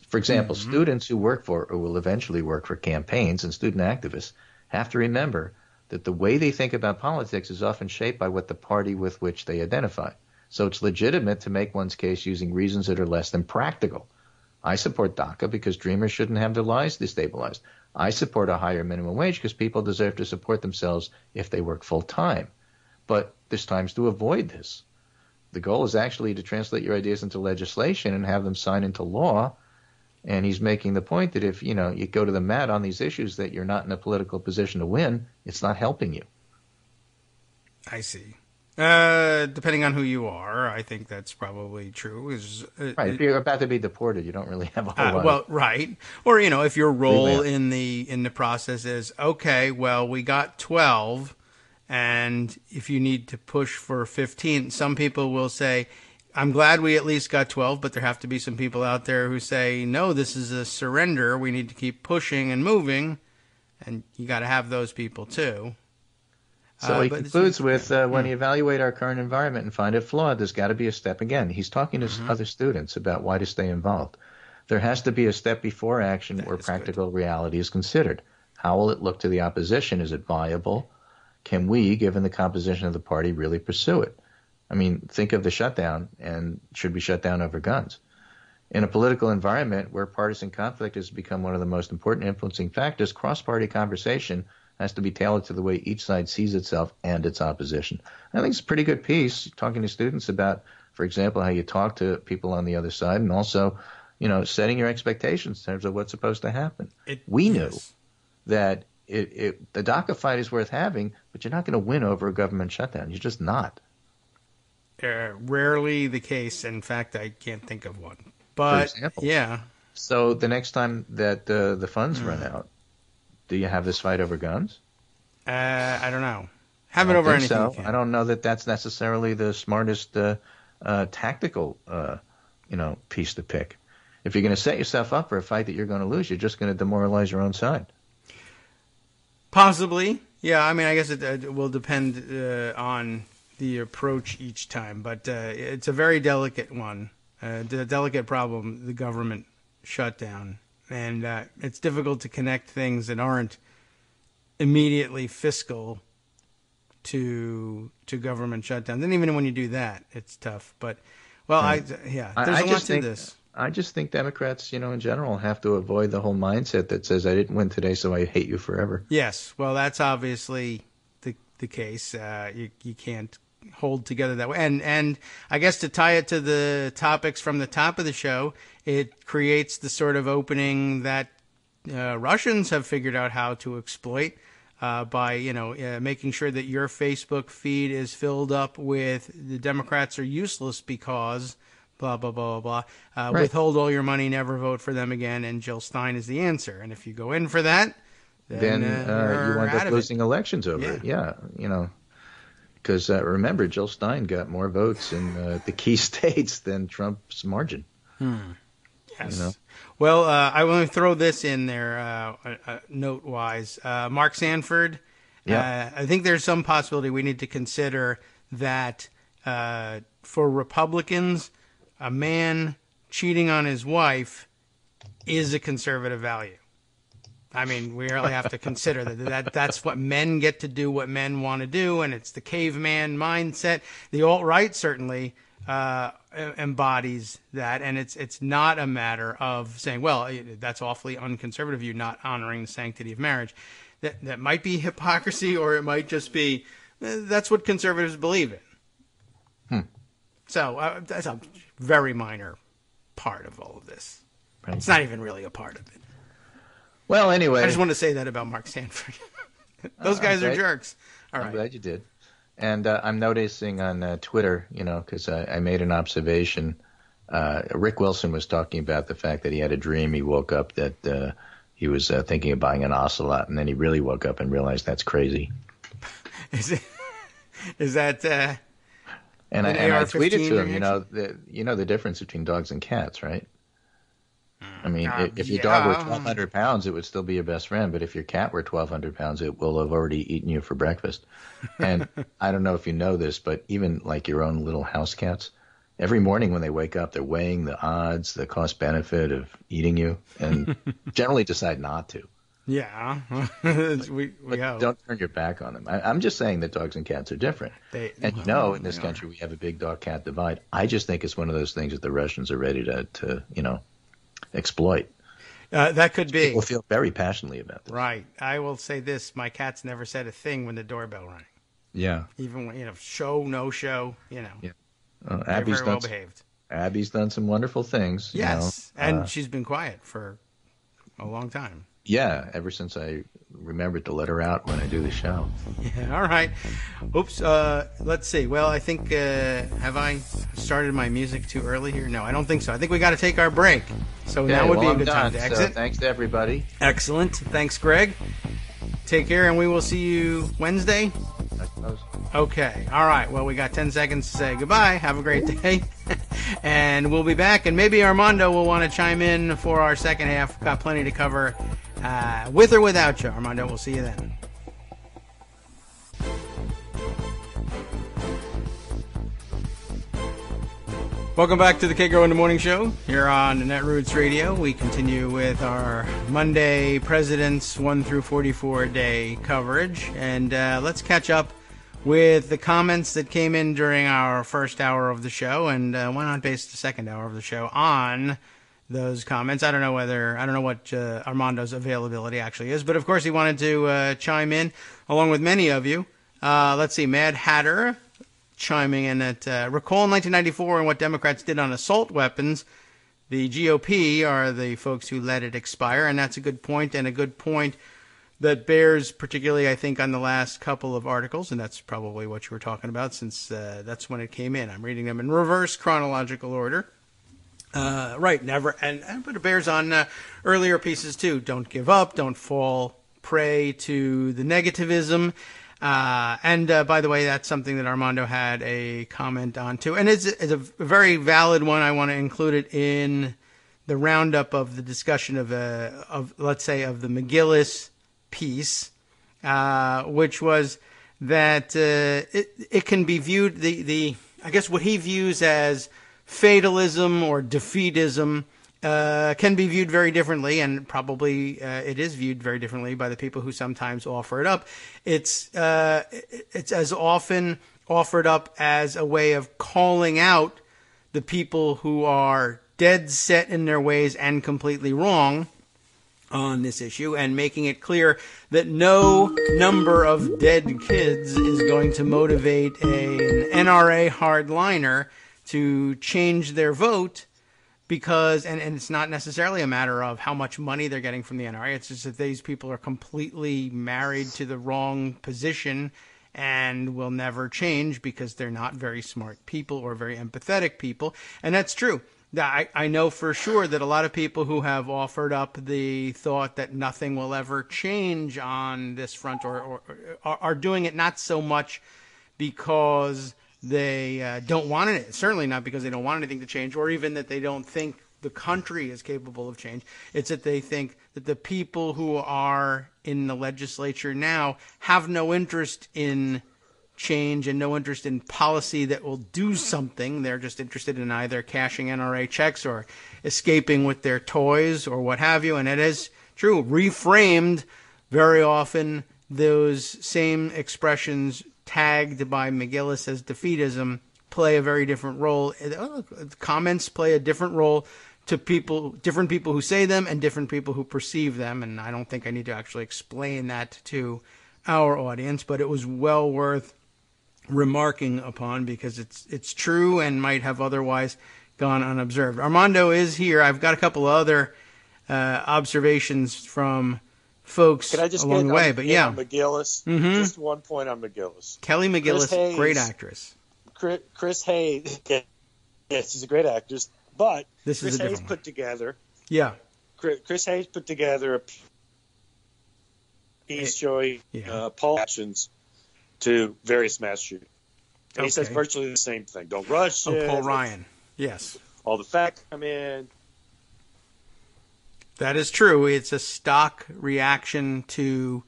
For example, students who work for or will eventually work for campaigns and student activists have to remember that the way they think about politics is often shaped by what the party with which they identify. So it's legitimate to make one's case using reasons that are less than practical. I support DACA because dreamers shouldn't have their lives destabilized. I support a higher minimum wage because people deserve to support themselves if they work full time. But there's times to avoid this. The goal is actually to translate your ideas into legislation and have them sign into law. And he's making the point that if, you go to the mat on these issues that you're not in a political position to win, it's not helping you. I see. Depending on who you are, I think that's probably true. Right. If you're about to be deported, you don't really have a whole lot. Well, right. Or, if your role in the process is, okay, well, we got 12, and if you need to push for 15, some people will say, I'm glad we at least got 12, but there have to be some people out there who say, no, this is a surrender. We need to keep pushing and moving, and you got to have those people too. So he concludes with, when you evaluate our current environment and find it flawed, there's got to be a step again. He's talking to other students about why to stay involved. There has to be a step before action where practical reality is considered. How will it look to the opposition? Is it viable? Can we, given the composition of the party, really pursue it? I mean, think of the shutdown, and should we shut down over guns? In a political environment where partisan conflict has become one of the most important influencing factors, cross-party conversation has to be tailored to the way each side sees itself and its opposition. I think it's a pretty good piece, talking to students about, for example, how you talk to people on the other side, and also, setting your expectations in terms of what's supposed to happen. We knew that the DACA fight is worth having, but you're not going to win over a government shutdown. You're just not. Rarely the case. In fact, I can't think of one. But, for example. Yeah. So the next time that the funds run out, do you have this fight over guns? I don't know. Have it over anything. So. I don't know that that's necessarily the smartest tactical piece to pick. If you're going to set yourself up for a fight that you're going to lose, you're just going to demoralize your own side. Possibly. Yeah, I mean, I guess it will depend on the approach each time. But it's a very delicate one, the delicate problem, the government shutdown. And it's difficult to connect things that aren't immediately fiscal to government shutdowns. And even when you do that, it's tough. But, well, there's a lot to this. I just think Democrats, in general, have to avoid the whole mindset that says, I didn't win today, so I hate you forever. Yes, well, that's obviously the case. You can't hold together that way. And I guess to tie it to the topics from the top of the show, it creates the sort of opening that Russians have figured out how to exploit by, making sure that your Facebook feed is filled up with the Democrats are useless because blah, blah, blah, blah, blah. Right. Withhold all your money, never vote for them again, and Jill Stein is the answer. And if you go in for that, then you end up losing elections over it. Yeah, because remember, Jill Stein got more votes in the key states than Trump's margin. Yes. Well, I want to throw this in there note-wise. Mark Sanford, I think there's some possibility we need to consider that for Republicans, a man cheating on his wife is a conservative value. I mean, we really have to consider that's what men get to do, what men want to do, and it's the caveman mindset. The alt-right certainly embodies that, and it's not a matter of saying, well, that's awfully unconservative of you, not honoring the sanctity of marriage. That might be hypocrisy, or it might just be that's what conservatives believe in. So that's a very minor part of all of this. Right. It's not even really a part of it. Well, anyway. I just want to say that about Mark Stanford. Those guys are jerks. All right. I'm glad you did. And I'm noticing on Twitter, because I made an observation. Rick Wilson was talking about the fact that he had a dream. He woke up that he was thinking of buying an ocelot, and then he really woke up and realized that's crazy. Is that and I tweeted to him, the difference between dogs and cats, right? I mean, if your dog were 1,200 pounds, it would still be your best friend. But if your cat were 1,200 pounds, it will have already eaten you for breakfast. And I don't know if you know this, but even like your own little house cats, every morning when they wake up, they're weighing the odds, the cost benefit of eating you, and generally decide not to. Yeah. we don't turn your back on them. I'm just saying that dogs and cats are different. In this country, we have a big dog-cat divide. I just think it's one of those things that the Russians are ready to exploit. That could be. People feel very passionately about this. Right. I will say this. My cats never said a thing when the doorbell rang. Yeah. Even when, show, no show, Yeah. They're very well behaved. Abby's done some wonderful things. Yes. And she's been quiet for a long time. Yeah, ever since I remembered to let her out when I do the show. Yeah, all right. Oops. Let's see. Well, I think, have I started my music too early here? No, I don't think so. I think we got to take our break. So now would be a good time to exit. So thanks to everybody. Excellent. Thanks, Greg. Take care, and we will see you Wednesday. I suppose. Okay. All right. Well, we got 10 seconds to say goodbye. Have a great day. And we'll be back. And maybe Armando will want to chime in for our second half. Got plenty to cover with or without you. Armando, we'll see you then. Welcome back to the Kagro in the Morning Show here on Netroots Radio. We continue with our Monday President's 1 through 44 day coverage. And let's catch up with the comments that came in during our first hour of the show. And why not base the second hour of the show on those comments? I don't know what Armando's availability actually is. But, of course, he wanted to chime in along with many of you. Let's see, Mad Hatter chiming in at recall 1994 and what Democrats did on assault weapons. The GOP are the folks who let it expire, and that's a good point, and a good point that bears particularly, I think, on the last couple of articles, and that's probably what you were talking about since that's when it came in. I'm reading them in reverse chronological order. Right, never, but it bears on earlier pieces too. Don't give up, don't fall prey to the negativism. And by the way, that's something that Armando had a comment on too, and it's a very valid one. I want to include it in the roundup of the discussion of let's say of the McGillis piece, which was that it can be viewed I guess what he views as fatalism or defeatism can be viewed very differently, and probably it is viewed very differently by the people who sometimes offer it up. It's as often offered up as a way of calling out the people who are dead set in their ways and completely wrong on this issue, and making it clear that no number of dead kids is going to motivate an NRA hardliner to change their vote. Because, and it's not necessarily a matter of how much money they're getting from the NRA. It's just that these people are completely married to the wrong position and will never change because they're not very smart people or very empathetic people. And that's true. I know for sure that a lot of people who have offered up the thought that nothing will ever change on this front or are doing it not so much because they don't want it, certainly not because they don't want anything to change, or even that they don't think the country is capable of change. It's that they think that the people who are in the legislature now have no interest in change and no interest in policy that will do something. They're just interested in either cashing NRA checks or escaping with their toys or what have you. And it is True. Reframed, very often those same expressions tagged by McGillis as defeatism play a very different role. Comments play a different role to people, different people who say them and different people who perceive them. And I don't think I need to actually explain that to our audience, but it was well worth remarking upon because it's true and might have otherwise gone unobserved. Armando is here. I've got a couple other observations from folks along the way, but yeah. On McGillis, just one point on McGillis. Kelly McGillis, Hayes, great actress. Chris Hayes, yes, she's a great actress, but this Chris is a Hayes different put together. Yeah. Chris Hayes put together a piece showing Paul actions to various mass shootings. And he says virtually the same thing. Don't rush it. Paul Ryan. Yes. All the facts come in. That is true. It's a stock reaction to,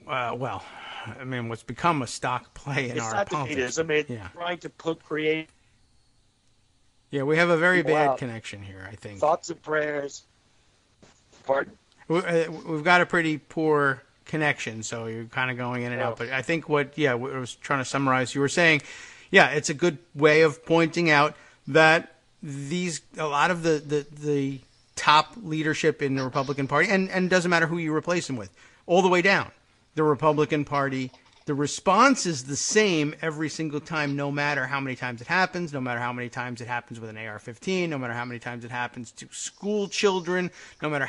what's become a stock play in our politics. It's trying to create. Yeah, we have a very bad connection here, I think. Thoughts and prayers. Pardon? We've got a pretty poor connection, so you're kind of going in and out. But I think what I was trying to summarize, you were saying, it's a good way of pointing out that a lot of the top leadership in the Republican Party, and doesn't matter who you replace them with, all the way down, the Republican Party, the response is the same every single time, no matter how many times it happens, no matter how many times it happens with an AR-15, no matter how many times it happens to school children, no matter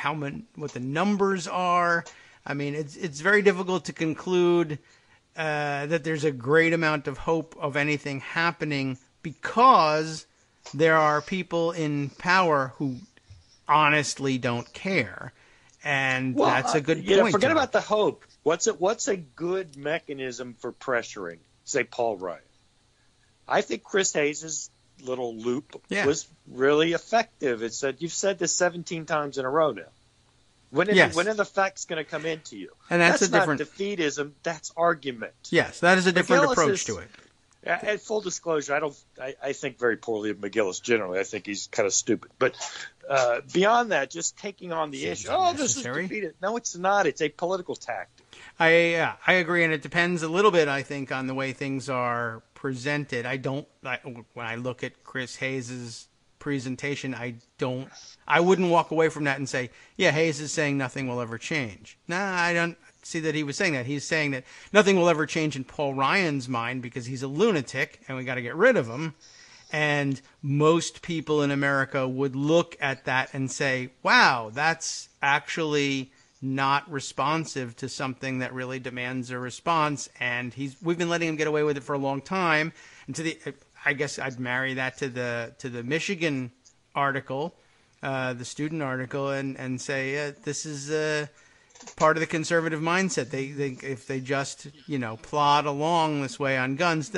what the numbers are. I mean, it's very difficult to conclude that there's a great amount of hope of anything happening because there are people in power who honestly don't care, and that's a good point. Forget about the hope. What's a good mechanism for pressuring, say, Paul Ryan? I think Chris Hayes' little loop was really effective. It said, you've said this 17 times in a row now. When are the facts going to come into you? And that's a different not defeatism. That's argument. Yes, that is a different approach to it. At full disclosure, I think very poorly of McGillis generally. I think he's kind of stupid. But beyond that, just taking on the issue. This is defeated. No, it's not. It's a political tactic. I agree, and it depends a little bit, I think, on the way things are presented. When I look at Chris Hayes' presentation, I wouldn't walk away from that and say, Hayes is saying nothing will ever change. I don't see that he was saying that. He's saying that nothing will ever change in Paul Ryan's mind because he's a lunatic and we got to get rid of him. And most people in America would look at that and say, wow, that's actually not responsive to something that really demands a response. And we've been letting him get away with it for a long time. And I guess I'd marry that to the Michigan article, the student article, and say this is part of the conservative mindset. They if they just plod along this way on guns,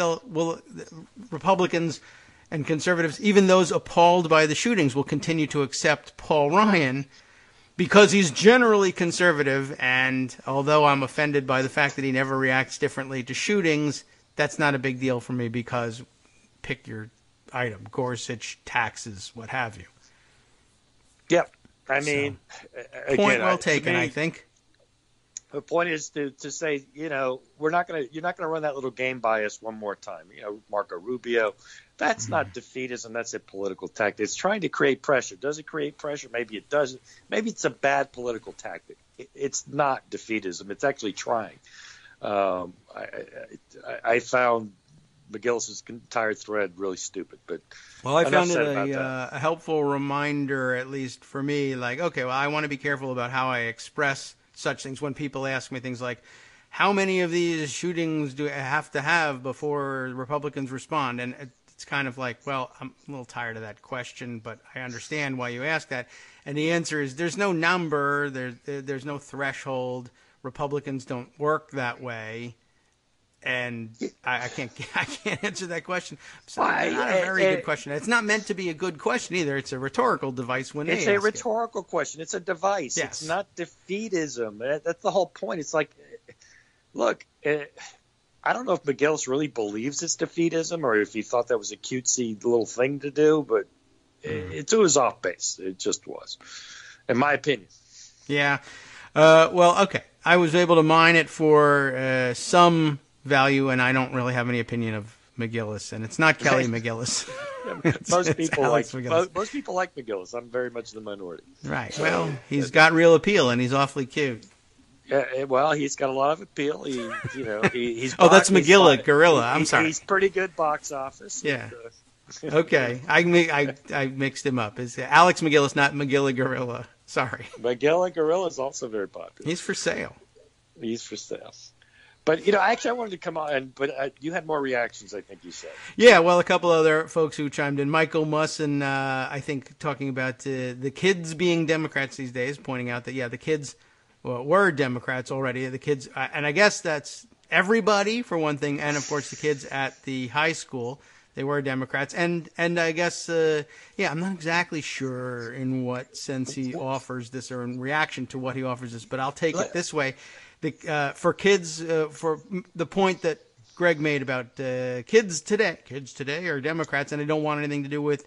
Republicans and conservatives, even those appalled by the shootings, will continue to accept Paul Ryan because he's generally conservative. And although I'm offended by the fact that he never reacts differently to shootings, that's not a big deal for me because pick your item, Gorsuch, taxes, what have you. Yep. I mean, point well taken, I think. The point is to say, you're not going to run that little game by us one more time. Marco Rubio, that's not defeatism. That's a political tactic. It's trying to create pressure. Does it create pressure? Maybe it doesn't. Maybe it's a bad political tactic. It's not defeatism. It's actually trying. I found McGillis' entire thread really stupid. But I found it a helpful reminder, at least for me, I want to be careful about how I express such things when people ask me things like, how many of these shootings do I have to have before Republicans respond? And it's kind of like, well, I'm a little tired of that question, but I understand why you ask that. And the answer is there's no number, there's no threshold. Republicans don't work that way. And I can't answer that question. So it's not a very good question. It's not meant to be a good question either. It's a rhetorical device when it's a rhetorical question. It's a device. Yes. It's not defeatism. That's the whole point. It's like, look, I don't know if McGillis really believes it's defeatism or if he thought that was a cutesy little thing to do, but it was off base. It just was, in my opinion. Yeah. Well, okay. I was able to mine it for some value, and I don't really have any opinion of McGillis, and it's not Kelly McGillis. Most people like McGillis. most people like McGillis. I'm very much the minority. Right. Well, he's got real appeal, and he's awfully cute. Yeah, well, he's got a lot of appeal. He's oh, that's McGilla, Gorilla. I'm sorry. He's pretty good box office. Yeah. Okay, I mixed him up. It's Alex McGillis, not McGilla Gorilla. Sorry. McGilla Gorilla is also very popular. He's for sale. He's for sale. But, actually I wanted to come on, but you had more reactions, I think you said. Yeah, well, a couple other folks who chimed in. Michael Musson, I think, talking about the kids being Democrats these days, pointing out that, the kids were Democrats already. The kids, and I guess that's everybody, for one thing, and, of course, the kids at the high school. They were Democrats, and I guess I'm not exactly sure in what sense he offers this or in reaction to what he offers this, but I'll take it this way: for kids, for the point that Greg made about kids today are Democrats, and they don't want anything to do with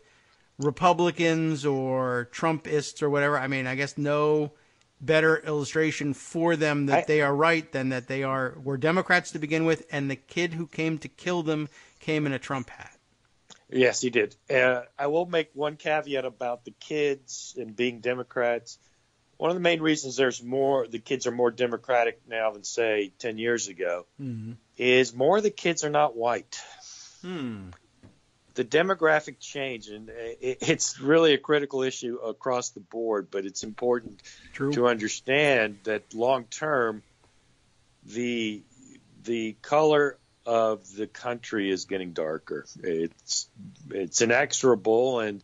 Republicans or Trumpists or whatever. I mean, I guess no better illustration for them that they are right than that they were Democrats to begin with, and the kid who came to kill them came in a Trump hat. Yes, he did. I will make one caveat about the kids and being Democrats. One of the main reasons the kids are more Democratic now than, say, 10 years ago, is more of the kids are not white. The demographic change, and it's really a critical issue across the board, but it's important to understand that long term, the color of the country is getting darker. It's inexorable, and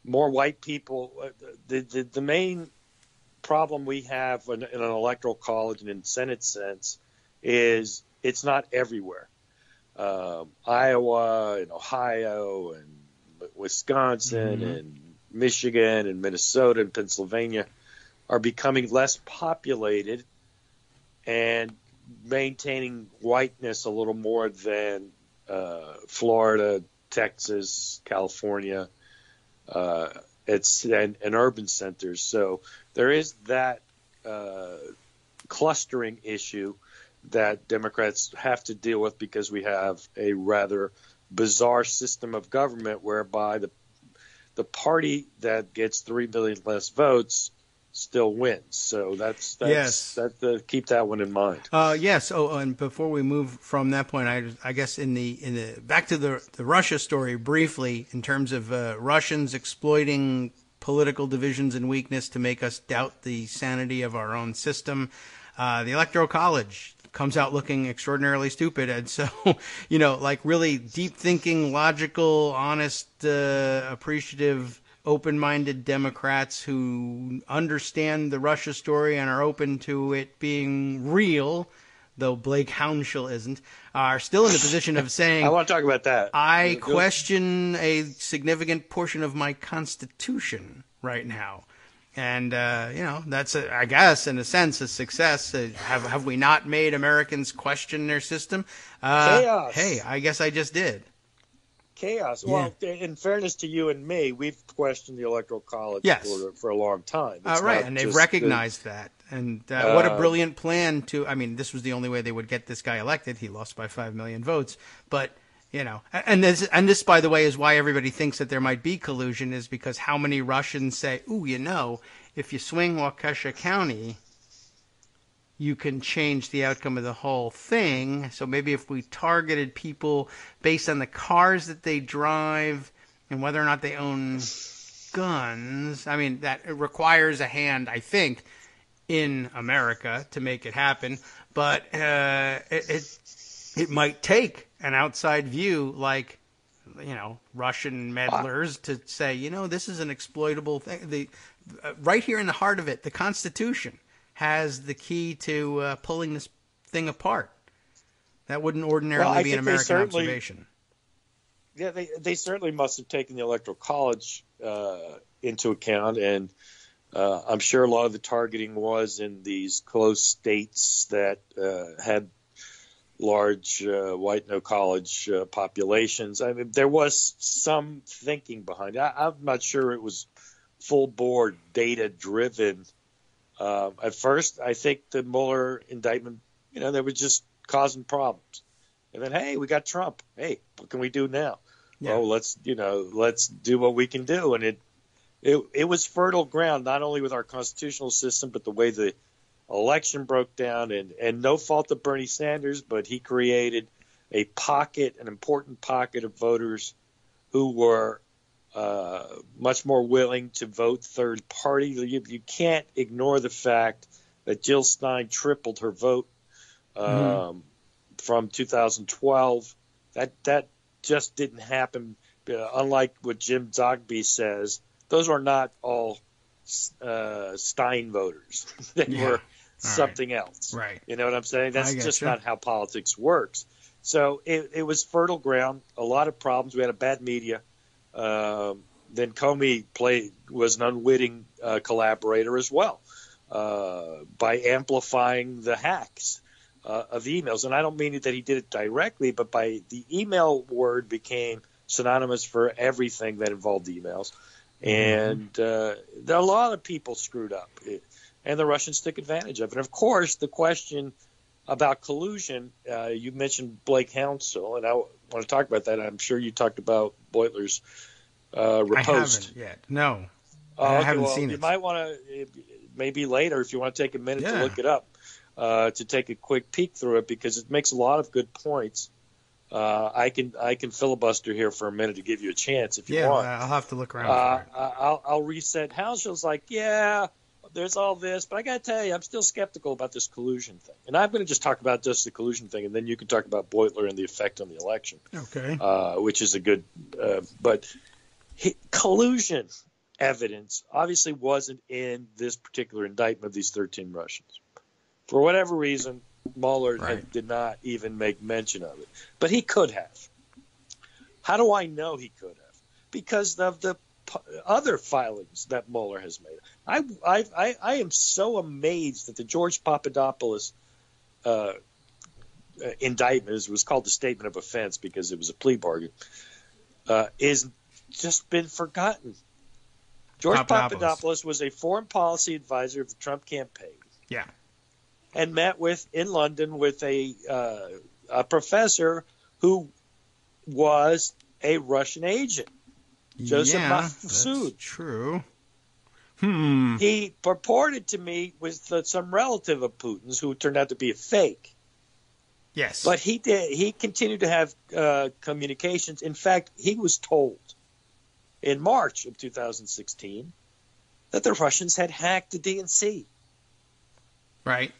more white people. The main problem we have in an electoral college and in Senate sense is it's not everywhere. Iowa and Ohio and Wisconsin and Michigan and Minnesota and Pennsylvania are becoming less populated and maintaining whiteness a little more than Florida, Texas, California, and urban centers. So there is that clustering issue that Democrats have to deal with because we have a rather bizarre system of government whereby the party that gets 3 million less votes still wins. So that's keep that one in mind. Yes. Oh, and before we move from that point, I guess in the back to the Russia story briefly, in terms of Russians exploiting political divisions and weakness to make us doubt the sanity of our own system. The Electoral College comes out looking extraordinarily stupid. And so, like really deep thinking, logical, honest, appreciative, open-minded Democrats who understand the Russia story and are open to it being real, though Blake Hounshell isn't, are still in the position of saying, I want to talk about that. I question a significant portion of my Constitution right now. And, that's, I guess, in a sense, a success. Have we not made Americans question their system? Chaos. Hey, I guess I just did. Chaos. Yeah. Well, in fairness to you and me, we've questioned the Electoral College for a long time. Right, and they've recognized that. And what a brilliant plan this was the only way they would get this guy elected. He lost by 5 million votes. But, and this, by the way, is why everybody thinks that there might be collusion, is because how many Russians say, if you swing Waukesha County, you can change the outcome of the whole thing. So maybe if we targeted people based on the cars that they drive and whether or not they own guns, that it requires a hand, I think, in America to make it happen. But it might take an outside view like, Russian meddlers to say, this is an exploitable thing. Right here in the heart of it, the Constitution has the key to pulling this thing apart. That wouldn't ordinarily be an American observation. Yeah, they certainly must have taken the Electoral College into account, and I'm sure a lot of the targeting was in these close states that had large white no-college populations. There was some thinking behind it. I'm not sure it was full-board, data-driven At first, I think the Mueller indictment, they were just causing problems. And then, hey, we got Trump. Hey, what can we do now? Yeah. Oh, let's do what we can do. And it was fertile ground, not only with our constitutional system, but the way the election broke down, and no fault of Bernie Sanders, but he created an important pocket of voters who were much more willing to vote third party. You can't ignore the fact that Jill Stein tripled her vote from 2012. That just didn't happen. Unlike what Jim Zogby says, those are not all Stein voters. They were something else. Right. You know what I'm saying? That's just not how politics works. So it was fertile ground, a lot of problems. We had a bad media. Then Comey was an unwitting collaborator as well by amplifying the hacks of emails. And I don't mean that he did it directly, but by the email word became synonymous for everything that involved emails. And a lot of people screwed up, and the Russians took advantage of it. And, of course, the question about collusion, you mentioned Blake Hounsell, and I want to talk about that. I'm sure you talked about Beutler's riposte. I haven't yet. No. I haven't seen it. You might want to, maybe later, if you want to take a minute to look it up, to take a quick peek through it, because it makes a lot of good points. I can filibuster here for a minute to give you a chance if you want. Yeah, I'll have to look around for it. I'll reset. Hounsell's like, there's all this, but I got to tell you, I'm still skeptical about this collusion thing. And I'm going to just talk about just the collusion thing, and then you can talk about Beutler and the effect on the election. Okay. Which is a good but collusion evidence obviously wasn't in this particular indictment of these 13 Russians. For whatever reason, Mueller did not even make mention of it. But he could have. How do I know he could have? Because of the other filings that Mueller has made. I am so amazed that the George Papadopoulos indictment, as it was called the statement of offense because it was a plea bargain, is just been forgotten. George Papadopoulos was a foreign policy advisor of the Trump campaign. Yeah. And met in London with a professor who was a Russian agent, Joseph Mahfoud. That's true. He purported to meet with some relative of Putin's who turned out to be a fake. Yes. But he continued to have communications. In fact, he was told in March of 2016 that the Russians had hacked the DNC. Right.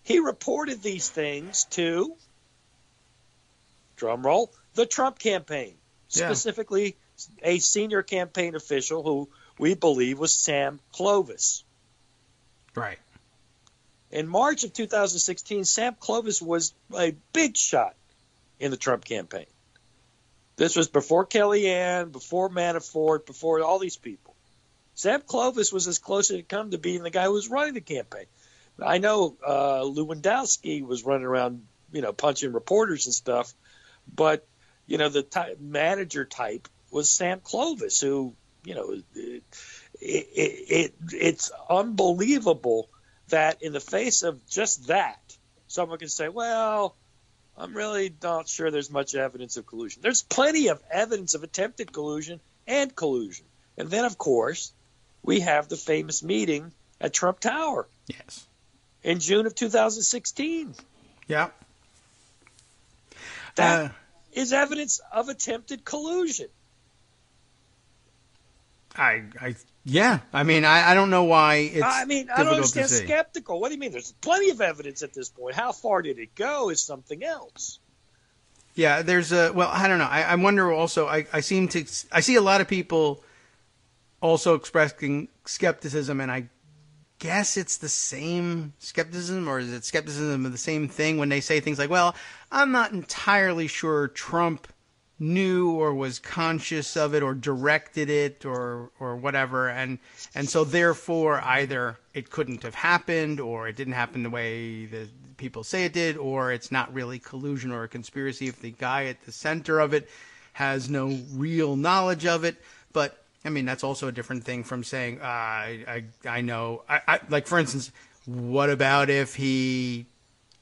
He reported these things to, drumroll, the Trump campaign, specifically a senior campaign official who we believe was Sam Clovis. Right. In March of 2016, Sam Clovis was a big shot in the Trump campaign. This was before Kellyanne, before Manafort, before all these people. Sam Clovis was as close as it come to being the guy who was running the campaign. I know Lewandowski was running around, punching reporters and stuff, but, the manager type was Sam Clovis, who, it's unbelievable that in the face of just that, someone can say, well, I'm really not sure there's much evidence of collusion. There's plenty of evidence of attempted collusion and collusion. And then, of course, we have the famous meeting at Trump Tower. Yes. In June of 2016. Yeah. That is evidence of attempted collusion. I don't know why it's I don't understand skeptical. What do you mean? There's plenty of evidence at this point. How far did it go is something else. Yeah, I don't know. I wonder also, I see a lot of people also expressing skepticism, and I guess it's the same skepticism, or is it skepticism of the same thing when they say things like, well, I'm not entirely sure Trump knew or was conscious of it or directed it or whatever, and so therefore either it couldn't have happened or it didn't happen the way the people say it did, or it's not really collusion or a conspiracy if the guy at the center of it has no real knowledge of it. But I mean, that's also a different thing from saying, I know. Like, for instance, what about if he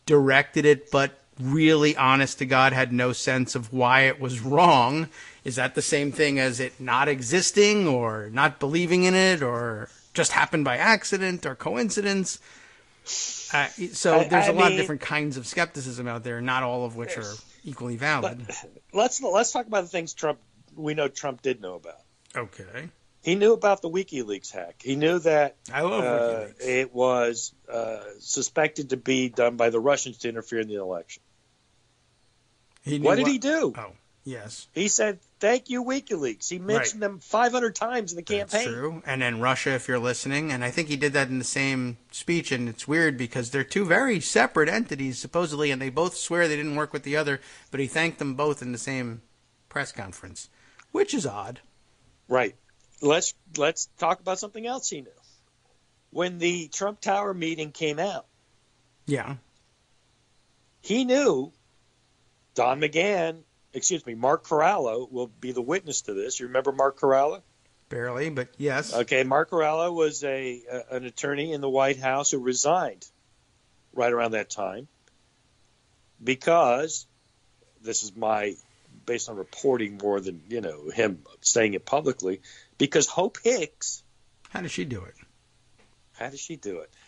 directed it, but really, honest to God, had no sense of why it was wrong? Is that the same thing as it not existing or not believing in it or just happened by accident or coincidence? So there's a lot of different kinds of skepticism out there, not all of which are equally valid. Let's talk about the things we know Trump did know about. Okay. He knew about the WikiLeaks hack. He knew that I love WikiLeaks. It was suspected to be done by the Russians to interfere in the election. What did he do? Oh, yes. He said, "Thank you, WikiLeaks." He mentioned them 500 times in the campaign. That's true. And then Russia, if you're listening, and I think he did that in the same speech, and it's weird because they're two very separate entities, supposedly, and they both swear they didn't work with the other, but he thanked them both in the same press conference, which is odd. Right. Let's talk about something else he knew. When the Trump Tower meeting came out, yeah, he knew Mark Corallo will be the witness to this. You remember Mark Corallo? Barely, but yes. Okay, Mark Corallo was an attorney in the White House who resigned right around that time because this is based on reporting more than him saying it publicly. Because Hope Hicks. How did she do it?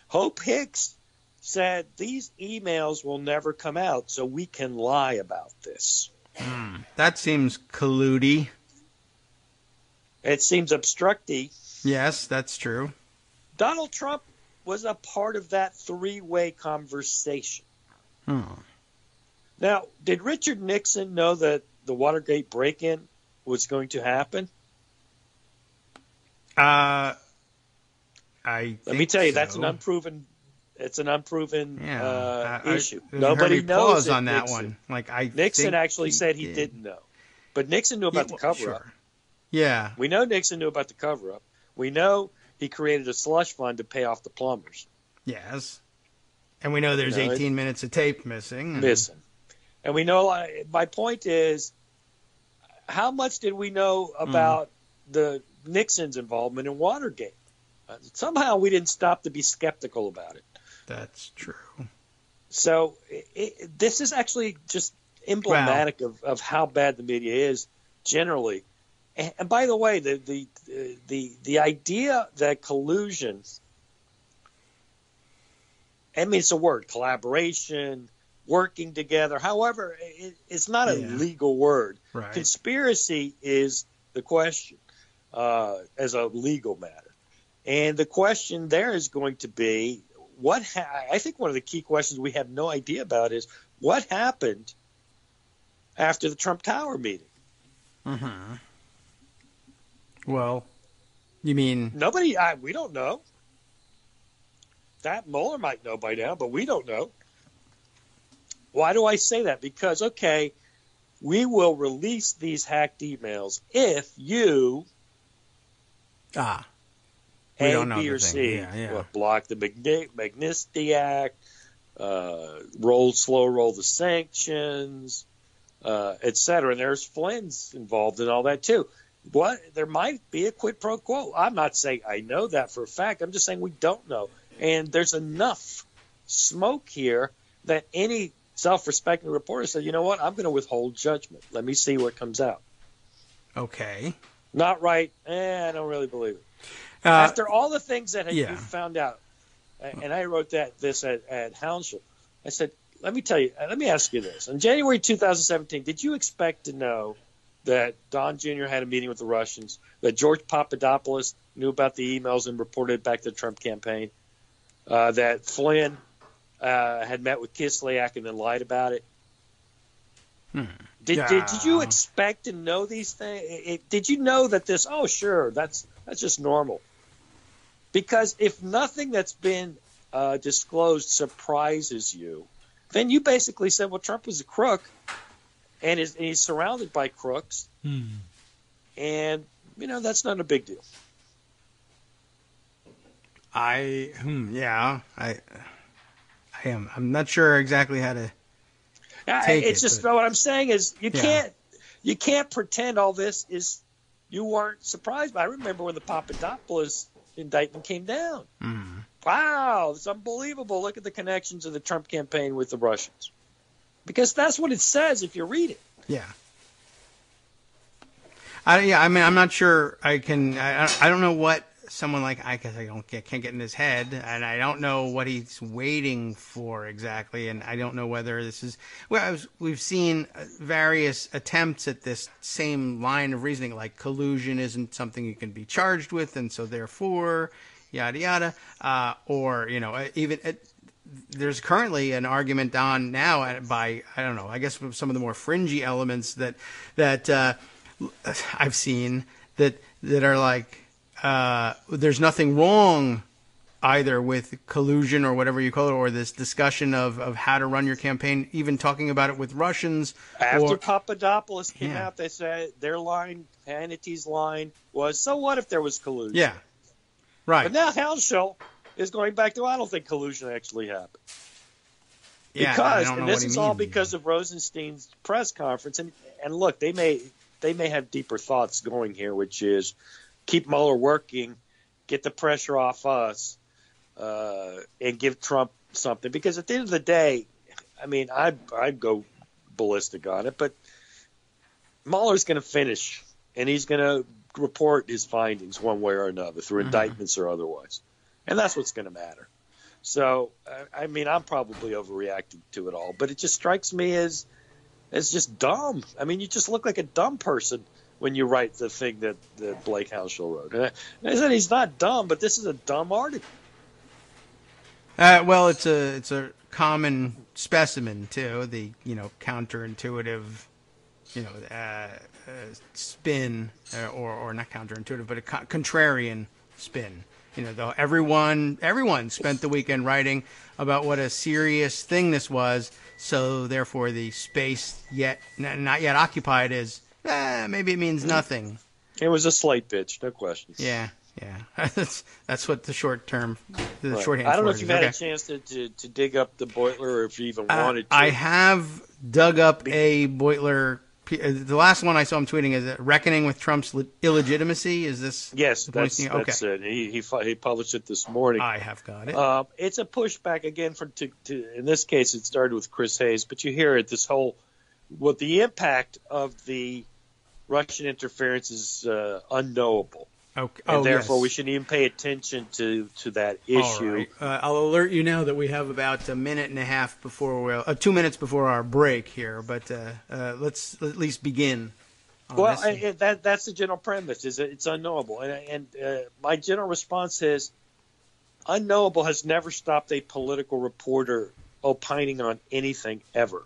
Hope Hicks said these emails will never come out, so we can lie about this. That seems colludey. It seems obstructy. Yes, that's true. Donald Trump was a part of that three-way conversation. Now, did Richard Nixon know that the Watergate break-in was going to happen? Let me tell you, that's an unproven. It's an unproven issue. Nobody knows pause on that one. Nixon actually said he didn't know, but Nixon knew about the cover-up. Sure. Yeah, we know Nixon knew about the cover-up. We know he created a slush fund to pay off the plumbers. Yes, and we know there's 18 minutes of tape missing. And we know. My point is, how much did we know about the Nixon's involvement in Watergate? Somehow we didn't stop to be skeptical about it. That's true. So this is actually just emblematic of how bad the media is generally. And by the way, the idea that collusion, I mean, it's a word, collaboration, working together. However, it's not a legal word. Right. Conspiracy is the question as a legal matter. And the question there is going to be, I think one of the key questions we have no idea about is what happened after the Trump Tower meeting. Mm-hmm. Well, you mean... we don't know. That Mueller might know by now, but we don't know. Why do I say that? Because, okay, we will release these hacked emails if you... A, B, or C. Block the Magnitsky Act, roll the sanctions, etc. And there's Flynn's involved in all that too. There might be a quid pro quo. I'm not saying I know that for a fact. I'm just saying we don't know. And there's enough smoke here that any self-respecting reporter said, you know what, I'm going to withhold judgment. Let me see what comes out. Okay. Not right. I don't really believe it. After all the things that you found out, and I wrote this at Hounslow, I said, let me ask you this. In January 2017, did you expect to know that Don Jr. had a meeting with the Russians, that George Papadopoulos knew about the emails and reported it back to the Trump campaign, that Flynn had met with Kislyak and then lied about it? Did you expect to know these things? Did you know that this? Oh, sure, that's just normal. Because if nothing that's been disclosed surprises you, then you basically said, well, Trump was a crook, and he's surrounded by crooks, and that's not a big deal. I am. I'm not sure exactly how to. It's just what I'm saying is you can't pretend all this is you weren't surprised by. I remember when the Papadopoulos indictment came down. Wow, it's unbelievable. Look at the connections of the Trump campaign with the Russians. Because that's what it says if you read it. Yeah. I mean, I'm not sure I don't know what someone like, I guess can't get in his head, and I don't know what he's waiting for exactly, and I don't know whether this is, we've seen various attempts at this same line of reasoning, like collusion isn't something you can be charged with, and so therefore, yada yada, or, even there's currently an argument on now by, I don't know, I guess some of the more fringy elements that I've seen that are like, there's nothing wrong either with collusion or whatever you call it, or this discussion of how to run your campaign, even talking about it with Russians. After Papadopoulos came out, they said their line, Hannity's line, was, so what if there was collusion? Yeah, right. But now Halshill is going back to, I don't think collusion actually happened. Yeah, because, I don't know and this what he is all means. because of Rosenstein's press conference. And look, they may have deeper thoughts going here, which is keep Mueller working, get the pressure off us, and give Trump something. Because at the end of the day, I mean, I'd go ballistic on it, but Mueller's going to finish, and he's going to report his findings one way or another through indictments or otherwise. And that's what's going to matter. So, I mean, I'm probably overreacting to it all, but it just strikes me as just dumb. I mean, you just look like a dumb person when you write the thing that Blake Halshill wrote. And I said he's not dumb, but this is a dumb article. Well, it's a common specimen too. The counterintuitive, spin, or not counterintuitive, but a contrarian spin. Though everyone spent the weekend writing about what a serious thing this was. So therefore, the space not yet occupied is maybe it means nothing. It was a slight pitch, no question. Yeah. that's what the shorthand. I don't know if you've had a chance to dig up the Beutler, or if you even wanted to. I have dug up a Beutler. The last one I saw him tweeting is "Reckoning with Trump's illegitimacy." Is this? Yes, that's it. He published it this morning. I have got it. It's a pushback again in this case. It started with Chris Hayes, but you hear it. This whole the impact of the Russian interference is unknowowable. Okay. And therefore, we shouldn't even pay attention to that issue. All right. I'll alert you now that we have about a minute and a half before 2 minutes before our break here. But let's at least begin. That's the general premise: is that it's unknowable, and my general response is, unknowable has never stopped a political reporter opining on anything ever.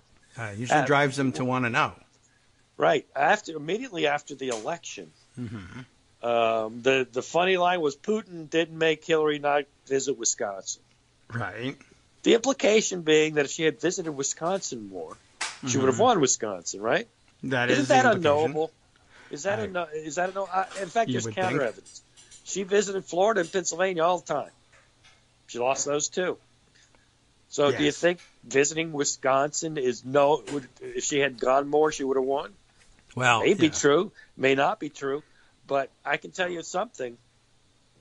Usually drives them to want to know. Right. Immediately after the election. Mm-hmm. The funny line was Putin didn't make Hillary not visit Wisconsin. Right. The implication being that if she had visited Wisconsin more, she would have won Wisconsin, right? Isn't that unknowable? Is that in fact, there's counter evidence. She visited Florida and Pennsylvania all the time. She lost those too. So do you think visiting Wisconsin if she had gone more, she would have won? Well, may be true, may not be true. But I can tell you something.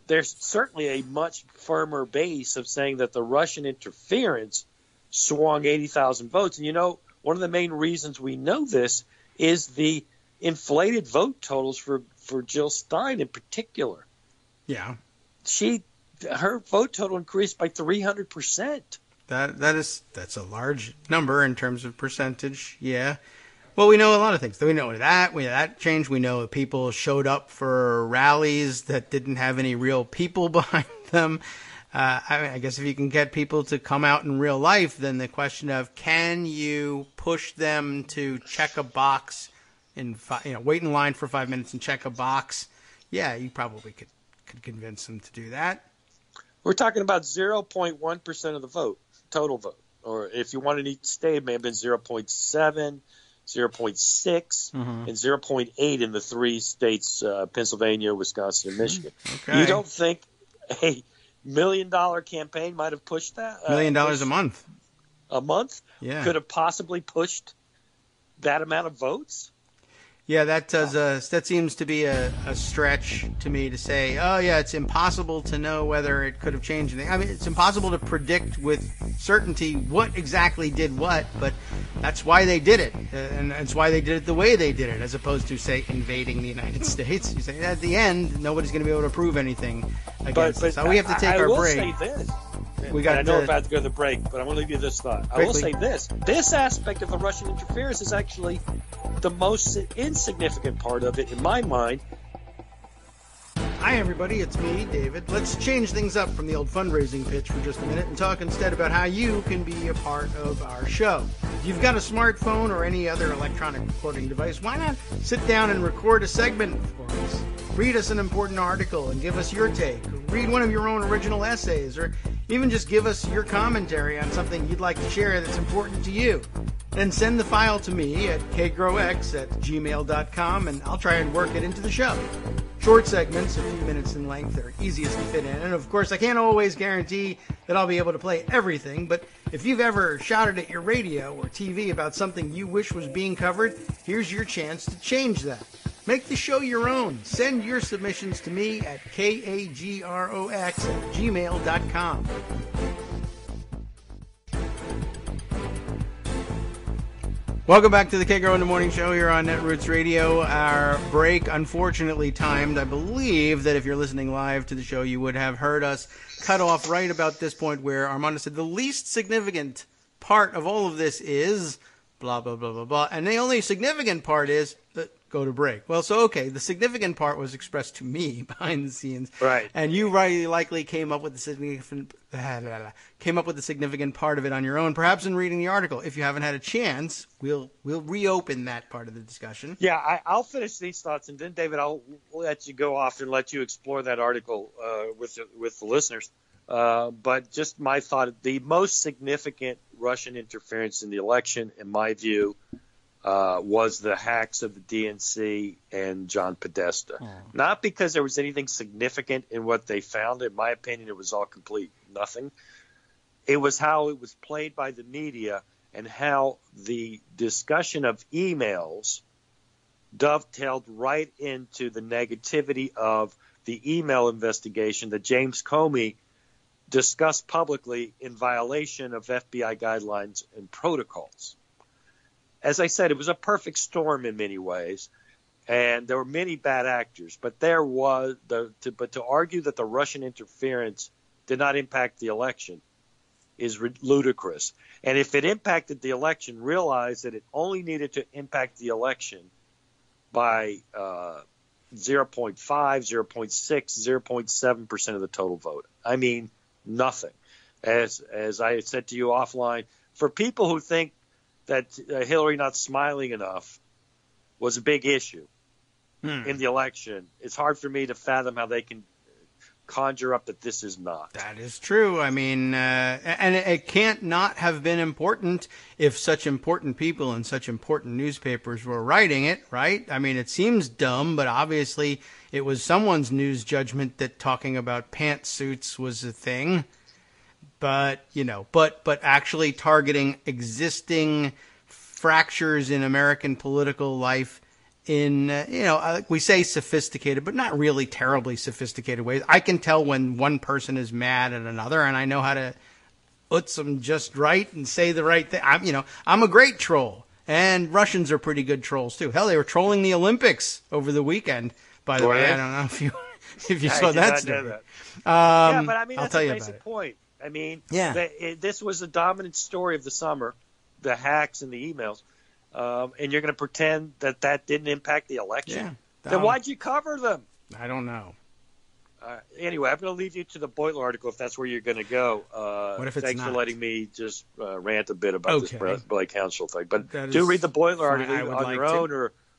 There's certainly a much firmer base of saying that the Russian interference swung 80,000 votes. And, one of the main reasons we know this is the inflated vote totals for Jill Stein in particular. Yeah. Her vote total increased by 300%. That's a large number in terms of percentage. Yeah. Well, we know a lot of things. We know that changed. We know people showed up for rallies that didn't have any real people behind them. I guess if you can get people to come out in real life, then the question of can you push them to check a box wait in line for 5 minutes and check a box? Yeah, you probably could convince them to do that. We're talking about 0.1% of the vote, total vote. Or if you wanted each state, it may have been 0.7. 0.6 and 0.8 in the three states, Pennsylvania, Wisconsin, and Michigan. Okay. You don't think a $1 million campaign might have pushed that? $1 million a month. A month? Yeah. Could have possibly pushed that amount of votes? Yeah, that does. That seems to be a stretch to me to say, oh yeah, it's impossible to know whether it could have changed anything. I mean, it's impossible to predict with certainty what exactly did what, but that's why they did it, and it's why they did it the way they did it, as opposed to, say, invading the United States. You say at the end, nobody's going to be able to prove anything against us. So we have to take our break. I will say this. I know we're about to go to the break, but I want to leave you this thought. I will say this. This aspect of the Russian interference is actually the most insignificant part of it, in my mind. Hi, everybody. It's me, David. Let's change things up from the old fundraising pitch for just a minute and talk instead about how you can be a part of our show. If you've got a smartphone or any other electronic recording device, why not sit down and record a segment for us? Read us an important article and give us your take. Read one of your own original essays, or even just give us your commentary on something you'd like to share that's important to you. Then send the file to me at kagrox@gmail.com, and I'll try and work it into the show. Short segments, a few minutes in length, are easiest to fit in. And of course, I can't always guarantee that I'll be able to play everything, but if you've ever shouted at your radio or TV about something you wish was being covered, here's your chance to change that. Make the show your own. Send your submissions to me at kagrox@gmail.com. Welcome back to the Kagro in the Morning Show here on Netroots Radio. Our break, unfortunately timed. I believe that if you're listening live to the show, you would have heard us cut off right about this point where Armando said the least significant part of all of this is blah, blah, blah, blah, blah. And the only significant part is go to break. Well, so, okay, the significant part was expressed to me behind the scenes. Right. And you very likely came up with the significant part of it on your own, perhaps in reading the article. If you haven't had a chance, we'll reopen that part of the discussion. Yeah, I'll finish these thoughts, and then, David, I'll let you go off and let you explore that article with the listeners. But just my thought, the most significant Russian interference in the election, in my view, was the hacks of the DNC and John Podesta. Not because there was anything significant in what they found. In my opinion, it was all complete nothing. It was how it was played by the media and how the discussion of emails dovetailed right into the negativity of the email investigation that James Comey discussed publicly in violation of FBI guidelines and protocols. As I said, it was a perfect storm in many ways, and there were many bad actors. But to argue that the Russian interference did not impact the election is ludicrous. And if it impacted the election, realize that it only needed to impact the election by 0.5, 0.6, 0.7% of the total vote. I mean, nothing. As I said to you offline, for people who think that Hillary not smiling enough was a big issue in the election, it's hard for me to fathom how they can conjure up that this is not. That is true. I mean, and it can't not have been important if such important people and such important newspapers were writing it, right? I mean, it seems dumb, but obviously it was someone's news judgment that talking about pantsuits was a thing. But, but actually targeting existing fractures in American political life in, we say sophisticated, but not really terribly sophisticated ways. I can tell when one person is mad at another, and I know how to utz them just right and say the right thing. I'm a great troll, and Russians are pretty good trolls too. Hell, they were trolling the Olympics over the weekend, by the way. I don't know if you saw that story. Yeah, but I mean, I'll that's tell a you basic point. I mean, this was a dominant story of the summer, the hacks and the emails, and you're going to pretend that didn't impact the election? Yeah, then why'd you cover them? I don't know. Anyway, I'm going to leave you to the Boiler article if that's where you're going to go. What if it's thanks not? for letting me just rant a bit about this Blake Council thing. But do read the Boiler article on your own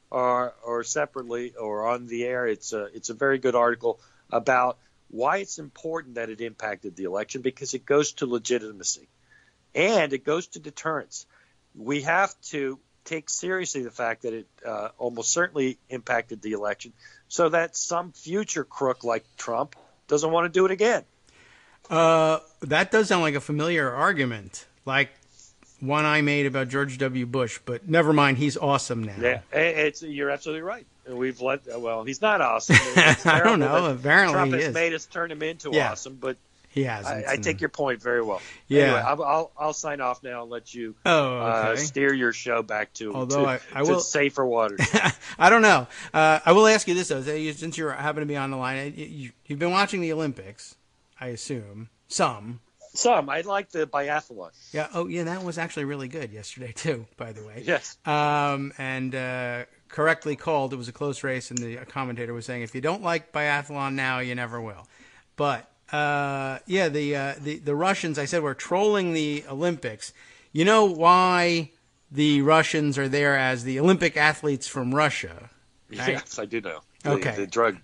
or separately or on the air. It's a very good article about why it's important that it impacted the election, because it goes to legitimacy and it goes to deterrence. We have to take seriously the fact that it almost certainly impacted the election so that some future crook like Trump doesn't want to do it again. That does sound like a familiar argument. Like, one I made about George W. Bush, but never mind. He's awesome now. Yeah, you're absolutely right. We've he's not awesome. I don't know. Apparently Trump he has is. made us turn him into Yeah. awesome, but He hasn't. I take your point very well. Yeah. Anyway, I'll sign off now and let you okay. steer your show back to I will, safer waters. I don't know. I will ask you this, though. Since you happen to be on the line, you've been watching the Olympics, I assume. Some. I like the biathlon. Yeah. Oh, yeah. That was actually really good yesterday, too, by the way. Yes. And correctly called. It was a close race, and the commentator was saying, if you don't like biathlon now, you never will. But, the Russians, I said, were trolling the Olympics. You know why the Russians are there as the Olympic athletes from Russia? Right? Yes, I do know. Okay. The drug.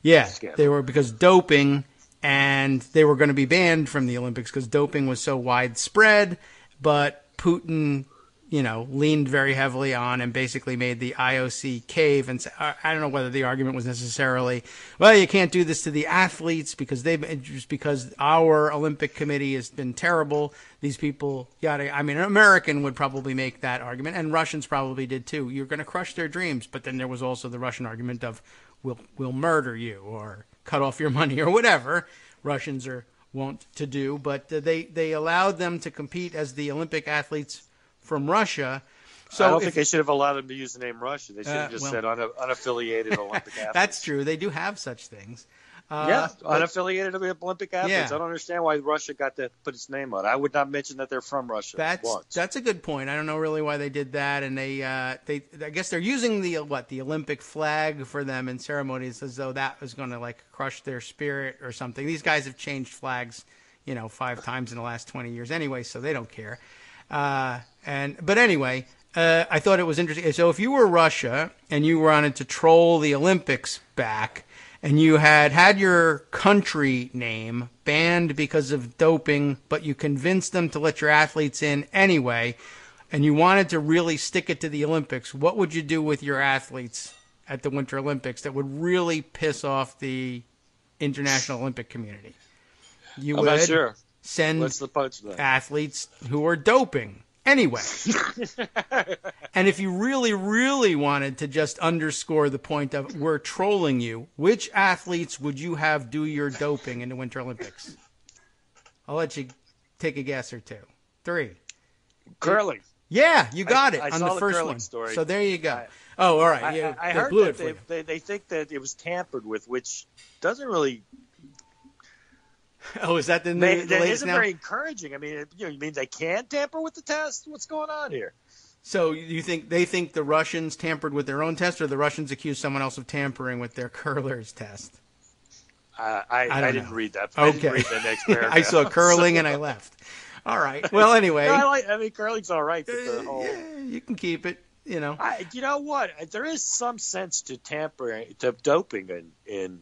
Yeah, scandal. they were because doping, and they were going to be banned from the Olympics because doping was so widespread. But Putin, leaned very heavily on and basically made the IOC cave. And I don't know whether the argument was necessarily, well, you can't do this to the athletes because our Olympic committee has been terrible. These people, an American would probably make that argument, and Russians probably did too. You're going to crush their dreams. But then there was also the Russian argument of, we'll murder you or cut off your money or whatever Russians are wont to do. But they allowed them to compete as the Olympic athletes from Russia. So I don't think they should have allowed them to use the name Russia. They should have just said unaffiliated Olympic athletes. That's true. They do have such things. Unaffiliated Olympic athletes. Yeah. I don't understand why Russia got to put its name on it. I would not mention that they're from Russia. That's a good point. I don't know really why they did that, and they I guess they're using the Olympic flag for them in ceremonies as though that was going to crush their spirit or something. These guys have changed flags, 5 times in the last 20 years anyway, so they don't care. But anyway, I thought it was interesting. So if you were Russia and you wanted to troll the Olympics back, and you had your country name banned because of doping, but you convinced them to let your athletes in anyway, and you wanted to really stick it to the Olympics, what would you do with your athletes at the Winter Olympics that would really piss off the international Olympic community? You I'm would not sure. Send What's the punchline? athletes who are doping anyway. And if you really, really wanted to just underscore the point of we're trolling you, which athletes would you have do your doping in the Winter Olympics? I'll let you take a guess or two. 3. Curling. Yeah, you got it I on saw the first curling one. story. So there you go. All right. Yeah, I they heard blew that it for you. they think that it was tampered with, which doesn't really. Oh, is that the That latest isn't now? very encouraging. I mean, you mean they can't tamper with the test? What's going on here? So you think they think the Russians tampered with their own test, or the Russians accused someone else of tampering with their curler's test? I didn't read that. Okay. I didn't read the next paragraph. I saw curling and I left. All right. Well, anyway. No, curling's all right. But the whole, yeah, you can keep it. you know what? There is some sense to doping in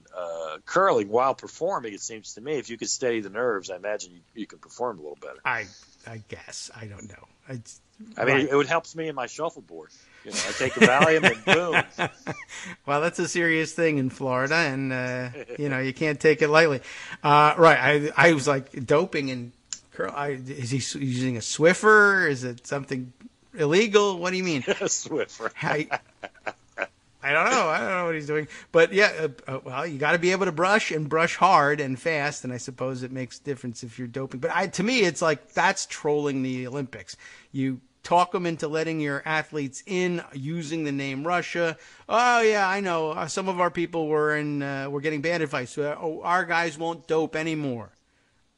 curling while performing. It seems to me, if you could steady the nerves, I imagine you could perform a little better. I guess I don't know. I mean, it would help me in my shuffleboard. I take a Valium and boom. Well, that's a serious thing in Florida, and you can't take it lightly. Right? I was like doping and curl. Is he using a Swiffer? Is it something illegal? What do you mean? Swiffer. I don't know. I don't know what he's doing. But yeah, well, you got to be able to brush and brush hard and fast, and I suppose it makes a difference if you're doping. But to me, it's like that's trolling the Olympics. You talk them into letting your athletes in using the name Russia. Oh yeah, I know. Some of our people were getting bad advice. Our guys won't dope anymore.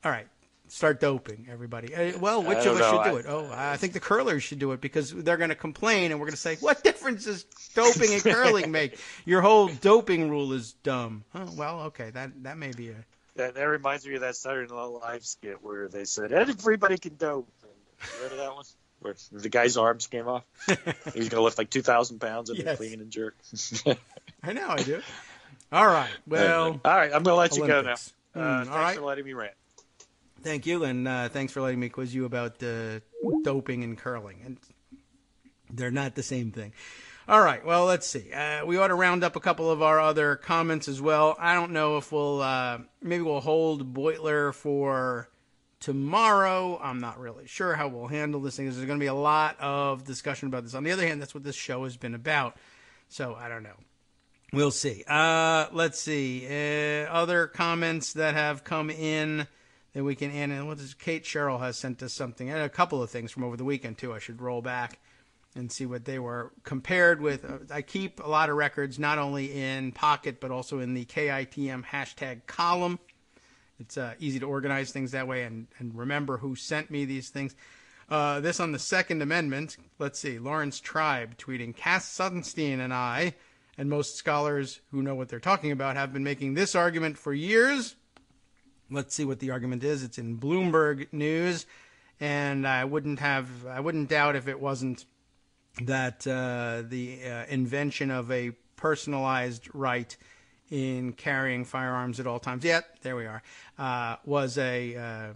All right. Start doping, everybody. Well, which of us should do it? I think the curlers should do it because they're going to complain and we're going to say, what difference does doping and curling make? Your whole doping rule is dumb. Oh, well, okay, that may be a... That reminds me of that Saturday Night Live skit where they said, everybody can dope. You read that one? Where the guy's arms came off. He's going to lift like 2,000 pounds and be clean and jerk. I know, I do. All right, well... All right, I'm going to let you go now. All right. For letting me rant. Thank you, and thanks for letting me quiz you about doping and curling. And they're not the same thing. All right, well, let's see. We ought to round up a couple of our other comments as well. I don't know if maybe we'll hold Beutler for tomorrow. I'm not really sure how we'll handle this thing. There's going to be a lot of discussion about this. On the other hand, that's what this show has been about. So I don't know. We'll see. Let's see. Other comments that have come in that we can end. What is Kate Sherrill has sent us something. And a couple of things from over the weekend, too. I should roll back and see what they were compared with. I keep a lot of records, not only in Pocket, but also in the KITM hashtag column. It's easy to organize things that way and remember who sent me these things. This on the Second Amendment. Let's see. Lawrence Tribe tweeting, Cass Sunstein and I, and most scholars who know what they're talking about, have been making this argument for years. Let's see what the argument is. It's in Bloomberg News, and I wouldn't doubt if it wasn't that the invention of a personalized right in carrying firearms at all times, there we are, was a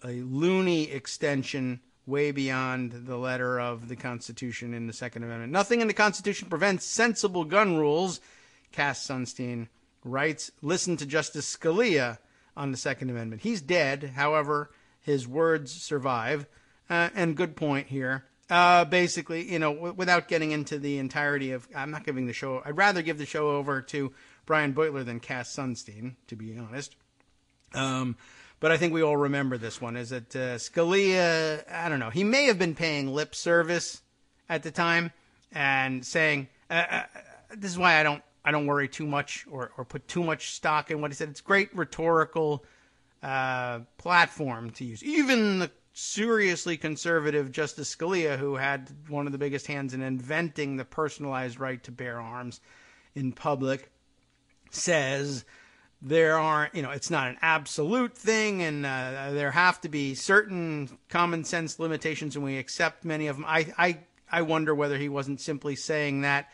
loony extension way beyond the letter of the Constitution in the Second Amendment. Nothing in the Constitution prevents sensible gun rules, Cass Sunstein writes. Listen to Justice Scalia on the Second Amendment. He's dead, however, his words survive. And good point here. Basically, without getting into the entirety of, I'm not giving the show, I'd rather give the show over to Brian Beutler than Cass Sunstein, to be honest. But I think we all remember this one, is that Scalia, I don't know, he may have been paying lip service at the time and saying, this is why I don't worry too much or put too much stock in what he said. It's great rhetorical platform to use. Even the seriously conservative Justice Scalia, who had one of the biggest hands in inventing the personalized right to bear arms in public, says there aren't, it's not an absolute thing, and there have to be certain common sense limitations, and we accept many of them. I wonder whether he wasn't simply saying that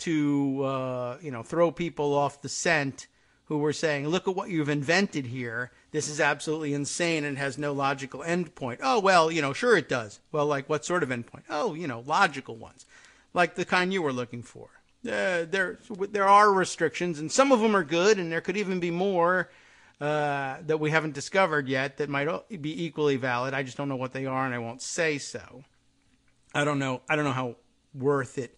to throw people off the scent who were saying, look at what you've invented here. This is absolutely insane and has no logical endpoint. Oh, well, sure it does. Well, like what sort of endpoint? Oh, logical ones, like the kind you were looking for. There are restrictions, and some of them are good, and there could even be more that we haven't discovered yet that might be equally valid. I just don't know what they are, and I won't say so. I don't know how worth it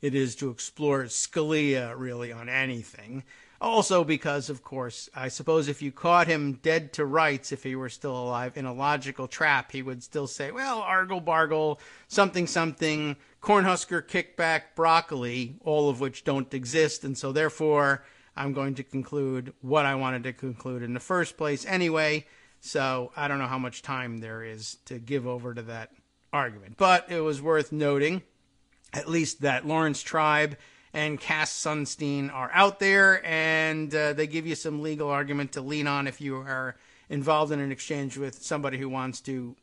is to explore Scalia really on anything. Also because, of course, I suppose if you caught him dead to rights, if he were still alive, in a logical trap, he would still say, well, argle-bargle, something, Cornhusker, kickback, broccoli, all of which don't exist. And so therefore, I'm going to conclude what I wanted to conclude in the first place anyway. So I don't know how much time there is to give over to that argument. But it was worth noting, at least, that Lawrence Tribe and Cass Sunstein are out there, and they give you some legal argument to lean on if you are involved in an exchange with somebody who wants to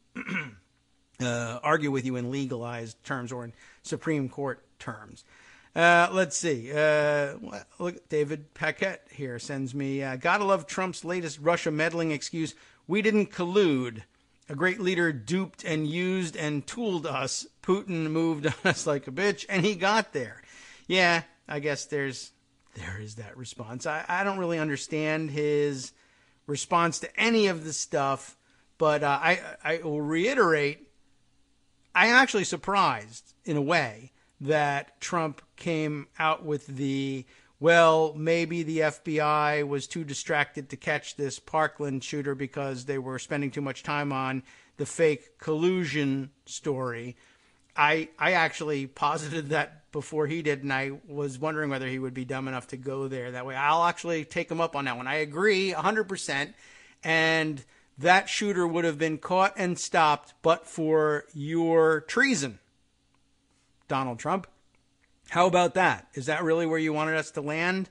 argue with you in legalized terms or in Supreme Court terms. Let's see. Look, David Paquette here sends me, gotta love Trump's latest Russia meddling excuse. We didn't collude. A great leader duped and used and tooled us. Putin moved us like a bitch, and he got there. Yeah, I guess there is that response. I don't really understand his response to any of the stuff, but I will reiterate, I am actually surprised, in a way, that Trump came out with well, maybe the FBI was too distracted to catch this Parkland shooter because they were spending too much time on the fake collusion story. I actually posited that before he did, and I was wondering whether he would be dumb enough to go there that way. I'll actually take him up on that one. I agree 100%, and that shooter would have been caught and stopped but for your treason, Donald Trump. How about that? Is that really where you wanted us to land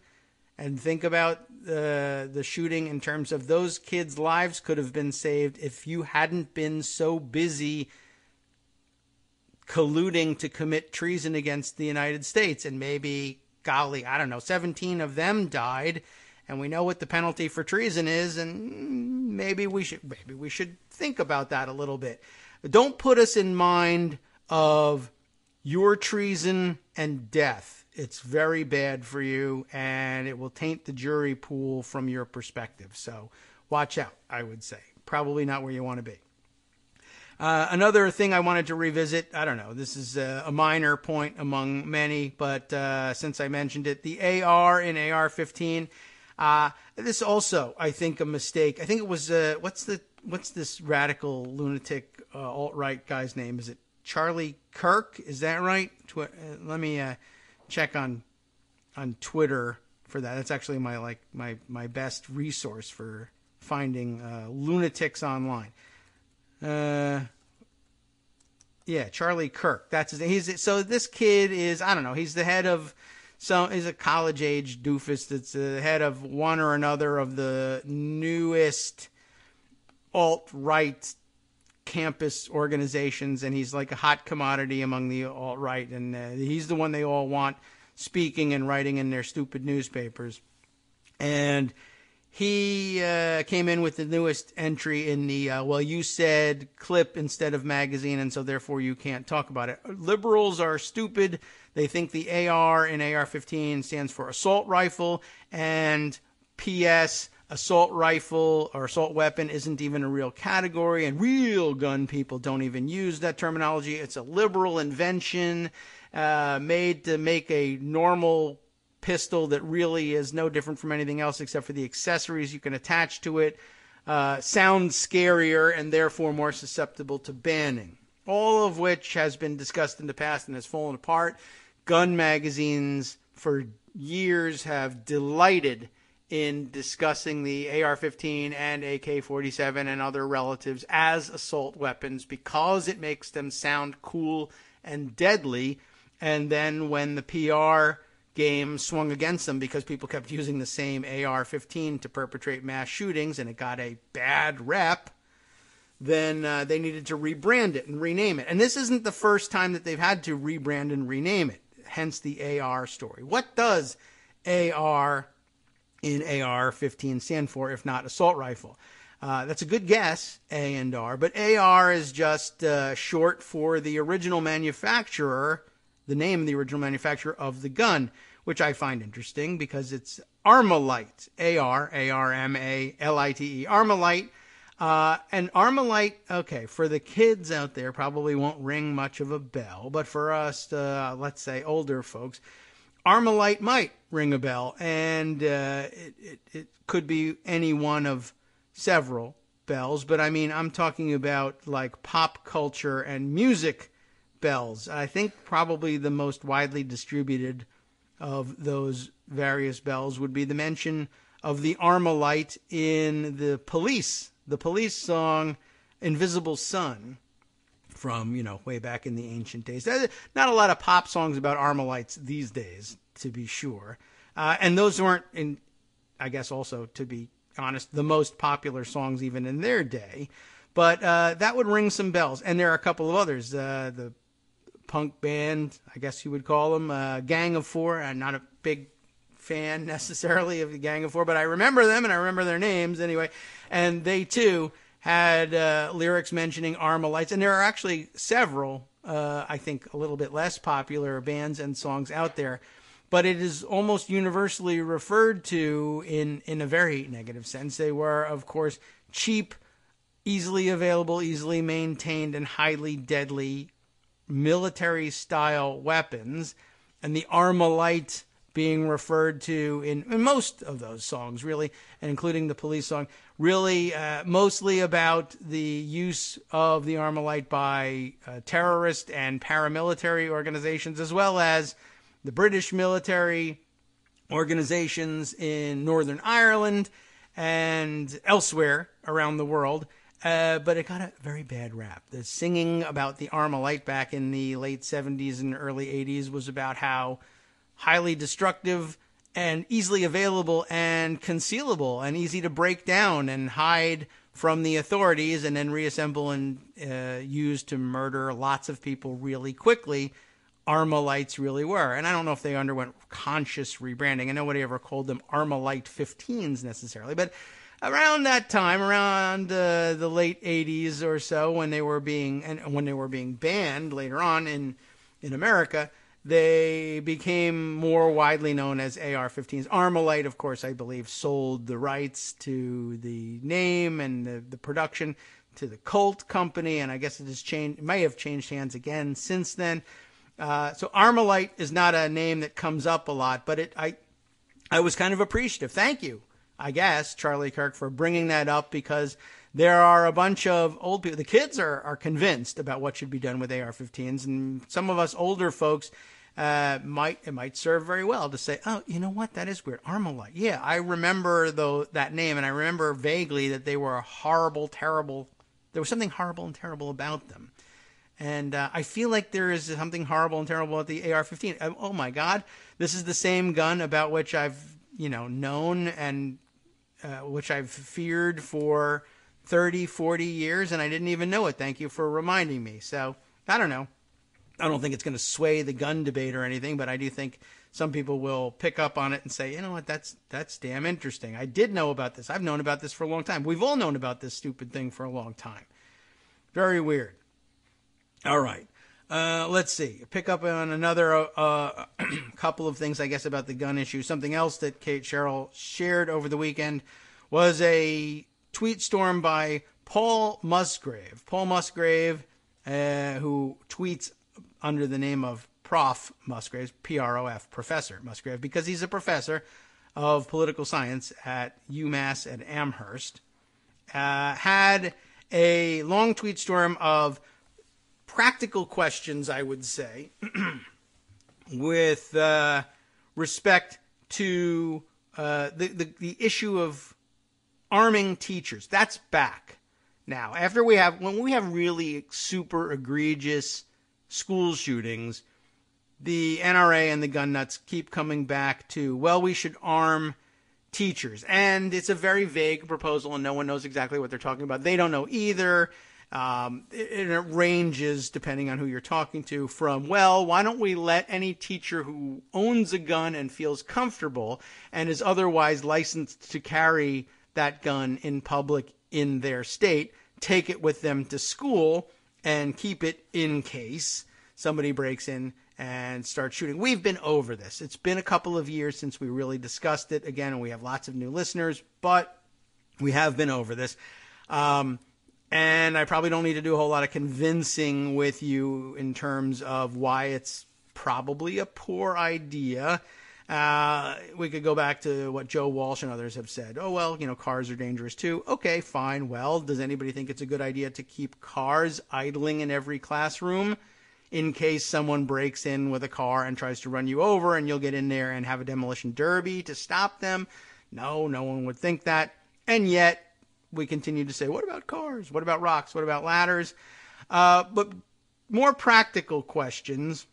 and think about the shooting in terms of those kids' lives could have been saved if you hadn't been so busy colluding to commit treason against the United States? And maybe, golly, I don't know, 17 of them died, and we know what the penalty for treason is, and maybe we should think about that a little bit. Don't put us in mind of your treason and death. It's very bad for you, and it will taint the jury pool from your perspective. So watch out, I would say. probably not where you want to be. Another thing I wanted to revisit, I don't know, this is a minor point among many, but since I mentioned it, the AR in AR-15, this also, I think, a mistake. I think it was, what's this radical lunatic alt-right guy's name? Is it Charlie Kirk? Is that right? Let me check on Twitter for that. That's actually my best resource for finding lunatics online. Charlie Kirk. That's his name. So this kid is, I don't know, he's the head of he's a college age doofus that's the head of one or another of the newest alt-right campus organizations, and he's like a hot commodity among the alt-right, and he's the one they all want speaking and writing in their stupid newspapers. And he came in with the newest entry in the, you said clip instead of magazine, and so therefore you can't talk about it. Liberals are stupid. They think the AR in AR-15 stands for assault rifle, and P.S., assault rifle or assault weapon isn't even a real category, and real gun people don't even use that terminology. It's a liberal invention made to make a normal pistol that really is no different from anything else except for the accessories you can attach to it. Sounds scarier and therefore more susceptible to banning. All of which has been discussed in the past and has fallen apart. Gun magazines for years have delighted in discussing the AR-15 and AK-47 and other relatives as assault weapons because it makes them sound cool and deadly. And then when the PR game swung against them because people kept using the same AR-15 to perpetrate mass shootings and it got a bad rep, then they needed to rebrand it and rename it. And this isn't the first time that they've had to rebrand and rename it, hence the AR story. What does AR in AR-15 stand for, if not assault rifle? That's a good guess, A and R, but AR is just short for the original manufacturer, the name of the original manufacturer of the gun, which I find interesting because it's Armalite, A-R-A-R-M-A-L-I-T-E, Armalite. And Armalite, okay, for the kids out there, probably won't ring much of a bell, but for us, let's say older folks, Armalite might ring a bell, and it could be any one of several bells, but I mean, I'm talking about like pop culture and music bells. I think probably the most widely distributed of those various bells would be the mention of the Armalite in the Police song Invisible Sun from, way back in the ancient days. Not a lot of pop songs about Armalites these days, to be sure. And those weren't, I guess also, to be honest, the most popular songs even in their day. But that would ring some bells. And there are a couple of others. The punk band, I guess you would call them, Gang of Four. I'm not a big fan necessarily of the Gang of Four, but I remember them and I remember their names anyway. And they too had lyrics mentioning Armalites. And there are actually several, I think, a little bit less popular bands and songs out there. But it is almost universally referred to in a very negative sense. They were, of course, cheap, easily available, easily maintained, and highly deadly military-style weapons. And the Armalite being referred to in most of those songs, really, and including the Police song, really mostly about the use of the Armalite by terrorist and paramilitary organizations, as well as the British military organizations in Northern Ireland and elsewhere around the world. But it got a very bad rap. The singing about the Armalite back in the late 70s and early 80s was about how highly destructive and easily available and concealable and easy to break down and hide from the authorities and then reassemble and use to murder lots of people really quickly. Armalites really were. And I don't know if they underwent conscious rebranding, and nobody ever called them Armalite 15s necessarily. But around that time, around the late 80s or so, when they were being banned later on in America, they became more widely known as AR-15s. Armalite, of course, I believe, sold the rights to the name and the production to the Colt company, and I guess it may have changed hands again since then. So Armalite is not a name that comes up a lot, but I was kind of appreciative. Thank you, I guess, Charlie Kirk, for bringing that up, because there are a bunch of old people. The kids are convinced about what should be done with AR-15s, and some of us older folks it might serve very well to say, oh, you know what, that is weird. Armalite. Yeah, I remember that name, and I remember vaguely that they were there was something horrible and terrible about them. And I feel like there is something horrible and terrible about the AR-15. Oh my God, this is the same gun about which I've known and which I've feared for 30, 40 years, and I didn't even know it. Thank you for reminding me. So I don't know. I don't think it's going to sway the gun debate or anything, but I do think some people will pick up on it and say, you know what, that's damn interesting. I did know about this. I've known about this for a long time. We've all known about this stupid thing for a long time. Very weird. All right. Let's see. Pick up on another couple of things, I guess, about the gun issue. Something else that Kate Sherrill shared over the weekend was a tweet storm by Paul Musgrave. Paul Musgrave, who tweets under the name of Prof. Musgrave, P-R-O-F, Professor Musgrave, because he's a professor of political science at UMass at Amherst, had a long tweet storm of practical questions, I would say, with respect to the issue of arming teachers. That's back now. When we have really super egregious school shootings, the NRA and the gun nuts keep coming back to, well, we should arm teachers. And it's a very vague proposal, and no one knows exactly what they're talking about. They don't know either. It ranges, depending on who you're talking to, from, well, why don't we let any teacher who owns a gun and feels comfortable and is otherwise licensed to carry that gun in public in their state, take it with them to school and keep it in case somebody breaks in and starts shooting. We've been over this. It's been a couple of years since we really discussed it again, and we have lots of new listeners, but we have been over this. And I probably don't need to do a whole lot of convincing with you in terms of why it's probably a poor idea. We could go back to what Joe Walsh and others have said. Oh, well, cars are dangerous too. Okay, fine. Well, does anybody think it's a good idea to keep cars idling in every classroom in case someone breaks in with a car and tries to run you over and you'll get in there and have a demolition derby to stop them? No, no one would think that. And yet we continue to say, what about cars? What about rocks? What about ladders? But more practical questions,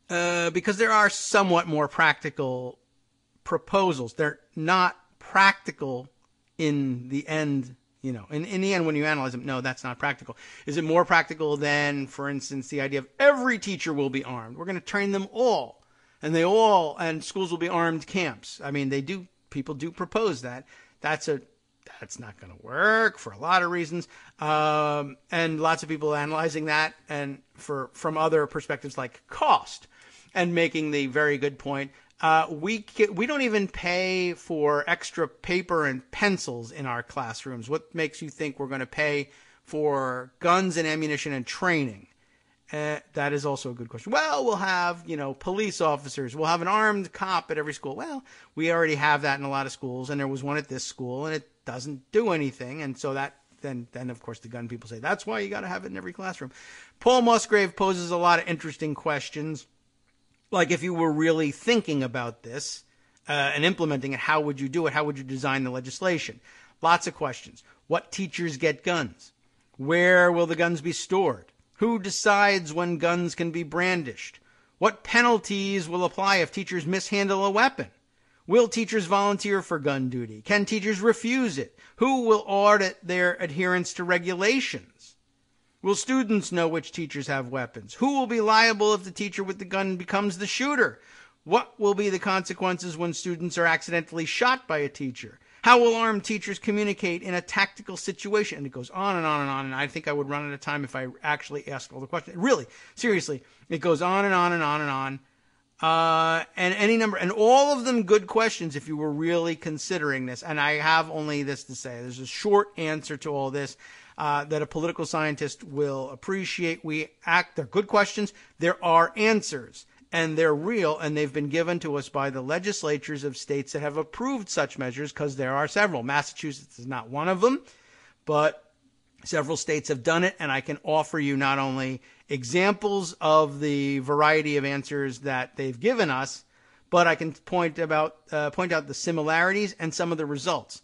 because there are somewhat more practical proposals. They're not practical in the end. In the end, when you analyze them, no, that's not practical. Is it more practical than, for instance, the idea of every teacher will be armed? We're going to train them all, and schools will be armed camps. I mean, people do propose that. That's not going to work for a lot of reasons, and lots of people analyzing that and from other perspectives like cost, and making the very good point. We don't even pay for extra paper and pencils in our classrooms. What makes you think we're going to pay for guns and ammunition and training? That is also a good question. Well, we'll have, police officers. We'll have an armed cop at every school. Well, we already have that in a lot of schools, and there was one at this school, and it doesn't do anything. And so then of course the gun people say, that's why you got to have it in every classroom. Paul Musgrave poses a lot of interesting questions. Like, if you were really thinking about this and implementing it, how would you do it? How would you design the legislation? Lots of questions. What teachers get guns? Where will the guns be stored? Who decides when guns can be brandished? What penalties will apply if teachers mishandle a weapon? Will teachers volunteer for gun duty? Can teachers refuse it? Who will audit their adherence to regulations? Will students know which teachers have weapons? Who will be liable if the teacher with the gun becomes the shooter? What will be the consequences when students are accidentally shot by a teacher? How will armed teachers communicate in a tactical situation? And it goes on and on and on. And I think I would run out of time if I actually asked all the questions. Really, seriously, it goes on and on and on and on. And any number, and all of them good questions if you were really considering this. And I have only this to say. There's a short answer to all this that a political scientist will appreciate. They're good questions. There are answers. And they're real, and they've been given to us by the legislatures of states that have approved such measures, because there are several. Massachusetts is not one of them, but several states have done it, and I can offer you not only examples of the variety of answers that they've given us, but I can point out the similarities and some of the results.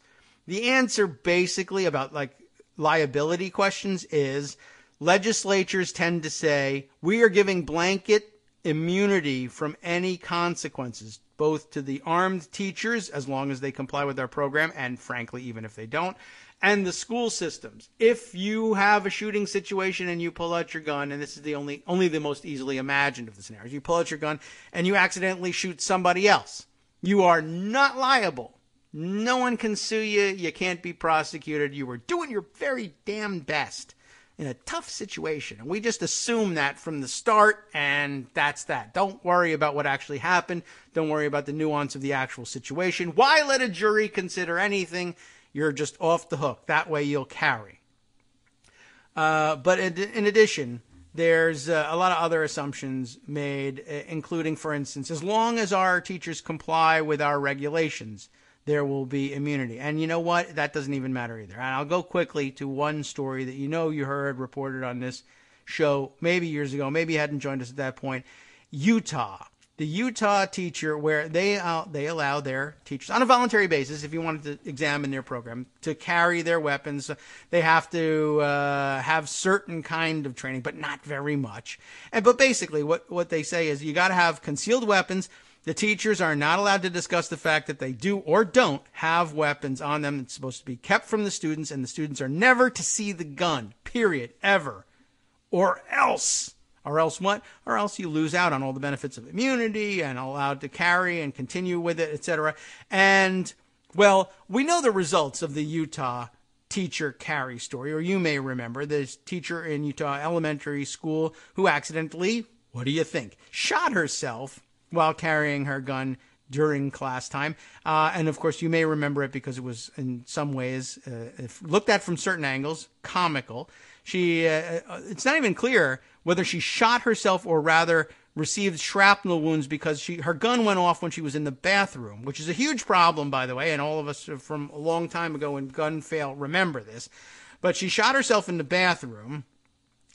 The answer basically about like liability questions is legislatures tend to say, we are giving blanket immunity from any consequences, both to the armed teachers, as long as they comply with our program, and frankly, even if they don't, and the school systems. If you have a shooting situation and you pull out your gun, and this is the only the most easily imagined of the scenarios, you pull out your gun and you accidentally shoot somebody else, you are not liable. No one can sue you. You can't be prosecuted. You were doing your very damn best in a tough situation. And we just assume that from the start, and that's that. Don't worry about what actually happened. Don't worry about the nuance of the actual situation. Why let a jury consider anything? You're just off the hook. That way you'll carry. But in addition, there's a lot of other assumptions made, including, for instance, as long as our teachers comply with our regulations, there will be immunity. And you know what? That doesn't even matter either. And I'll go quickly to one story that you heard reported on this show maybe years ago. Maybe you hadn't joined us at that point. Utah. The Utah teacher, where they allow their teachers on a voluntary basis, if you wanted to examine their program, to carry their weapons. They have to have certain kind of training, but not very much. But basically what they say is you got to have concealed weapons. The teachers are not allowed to discuss the fact that they do or don't have weapons on them. It's supposed to be kept from the students, and the students are never to see the gun, period, ever. Or else what? Or else you lose out on all the benefits of immunity and allowed to carry and continue with it, etc. And, well, we know the results of the Utah teacher carry story, or you may remember this teacher in Utah elementary school who accidentally, what do you think, shot herself while carrying her gun during class time. And of course, you may remember it because it was in some ways, if looked at from certain angles, comical. It's not even clear whether she shot herself or rather received shrapnel wounds because her gun went off when she was in the bathroom, which is a huge problem, by the way. And all of us from a long time ago in gun fail remember this. But she shot herself in the bathroom.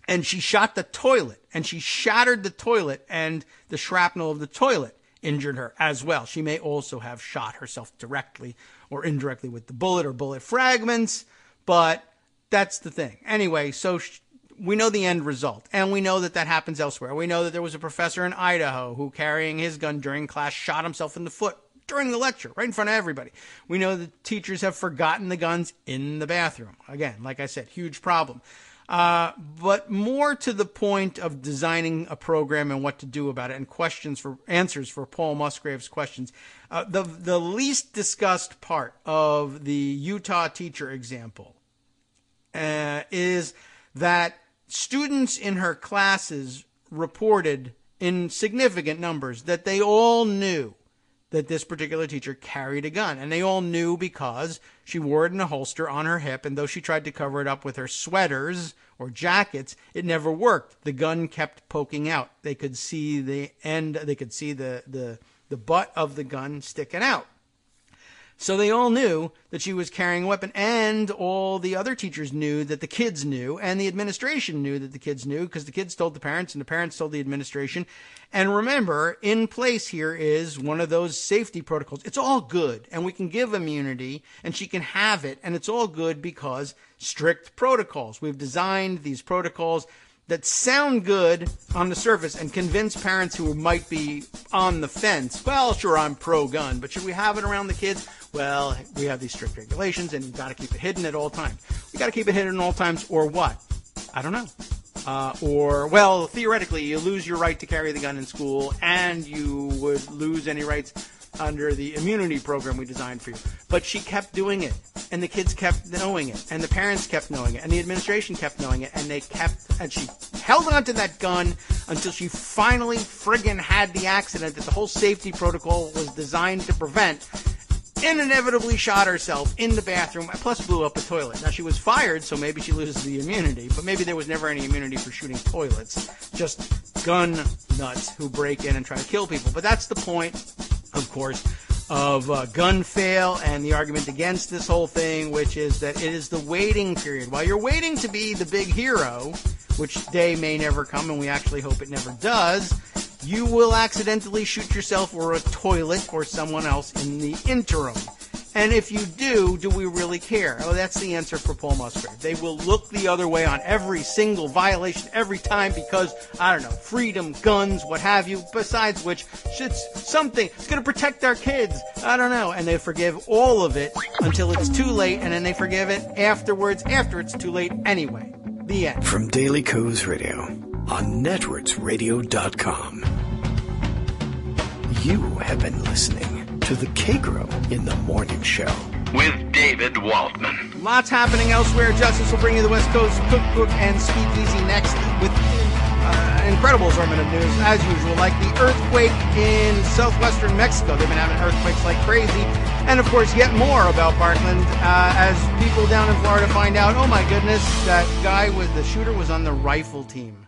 And she shot the toilet, and she shattered the toilet, and the shrapnel of the toilet injured her as well. She may also have shot herself directly or indirectly with the bullet or bullet fragments, but that's the thing. Anyway, so we know the end result, and we know that happens elsewhere. We know that there was a professor in Idaho who, carrying his gun during class, shot himself in the foot during the lecture, right in front of everybody. We know that teachers have forgotten the guns in the bathroom. Again, like I said, huge problem. But more to the point of designing a program and what to do about it, and answers for Paul Musgrave's questions. The least discussed part of the Utah teacher example is that students in her classes reported in significant numbers that they all knew that this particular teacher carried a gun. And they all knew because she wore it in a holster on her hip, and though she tried to cover it up with her sweaters or jackets, it never worked. The gun kept poking out. They could see the end, they could see the butt of the gun sticking out. So they all knew that she was carrying a weapon, and all the other teachers knew that the kids knew, and the administration knew that the kids knew, because the kids told the parents, and the parents told the administration. And remember, in place here is one of those safety protocols. It's all good, and we can give immunity, and she can have it, and it's all good because strict protocols. We've designed these protocols that sound good on the surface and convince parents who might be on the fence. Well, sure, I'm pro-gun, but should we have it around the kids? Well, we have these strict regulations, and you've got to keep it hidden at all times. We got to keep it hidden at all times, or what? I don't know. Well, theoretically, you lose your right to carry the gun in school, and you would lose any rights under the immunity program we designed for you. But she kept doing it, and the kids kept knowing it, and the parents kept knowing it, and the administration kept knowing it, and she held on to that gun until she finally friggin' had the accident that the whole safety protocol was designed to prevent, and inevitably shot herself in the bathroom, plus blew up a toilet. Now, she was fired, so maybe she loses the immunity, but maybe there was never any immunity for shooting toilets. Just gun nuts who break in and try to kill people. But that's the point, of course, of gun fail and the argument against this whole thing, which is that it is the waiting period. While you're waiting to be the big hero, which day may never come, and we actually hope it never does, you will accidentally shoot yourself or a toilet or someone else in the interim. And if you do we really care? Oh, that's the answer for Paul Musgrave. They will look the other way on every single violation every time because, I don't know, freedom, guns, what have you, besides which, it's something, it's going to protect our kids. I don't know. And they forgive all of it until it's too late, and then they forgive it afterwards, after it's too late anyway. The end. From Daily Kos Radio on netrootsradio.com. You have been listening to the Kagro in the Morning Show with David Waldman. Lots happening elsewhere. Justice will bring you the West Coast Cookbook and Speakeasy next with incredible assortment of news, as usual, like the earthquake in southwestern Mexico. They've been having earthquakes like crazy. And, of course, yet more about Parkland as people down in Florida find out, oh, my goodness, that guy the shooter was on the rifle team.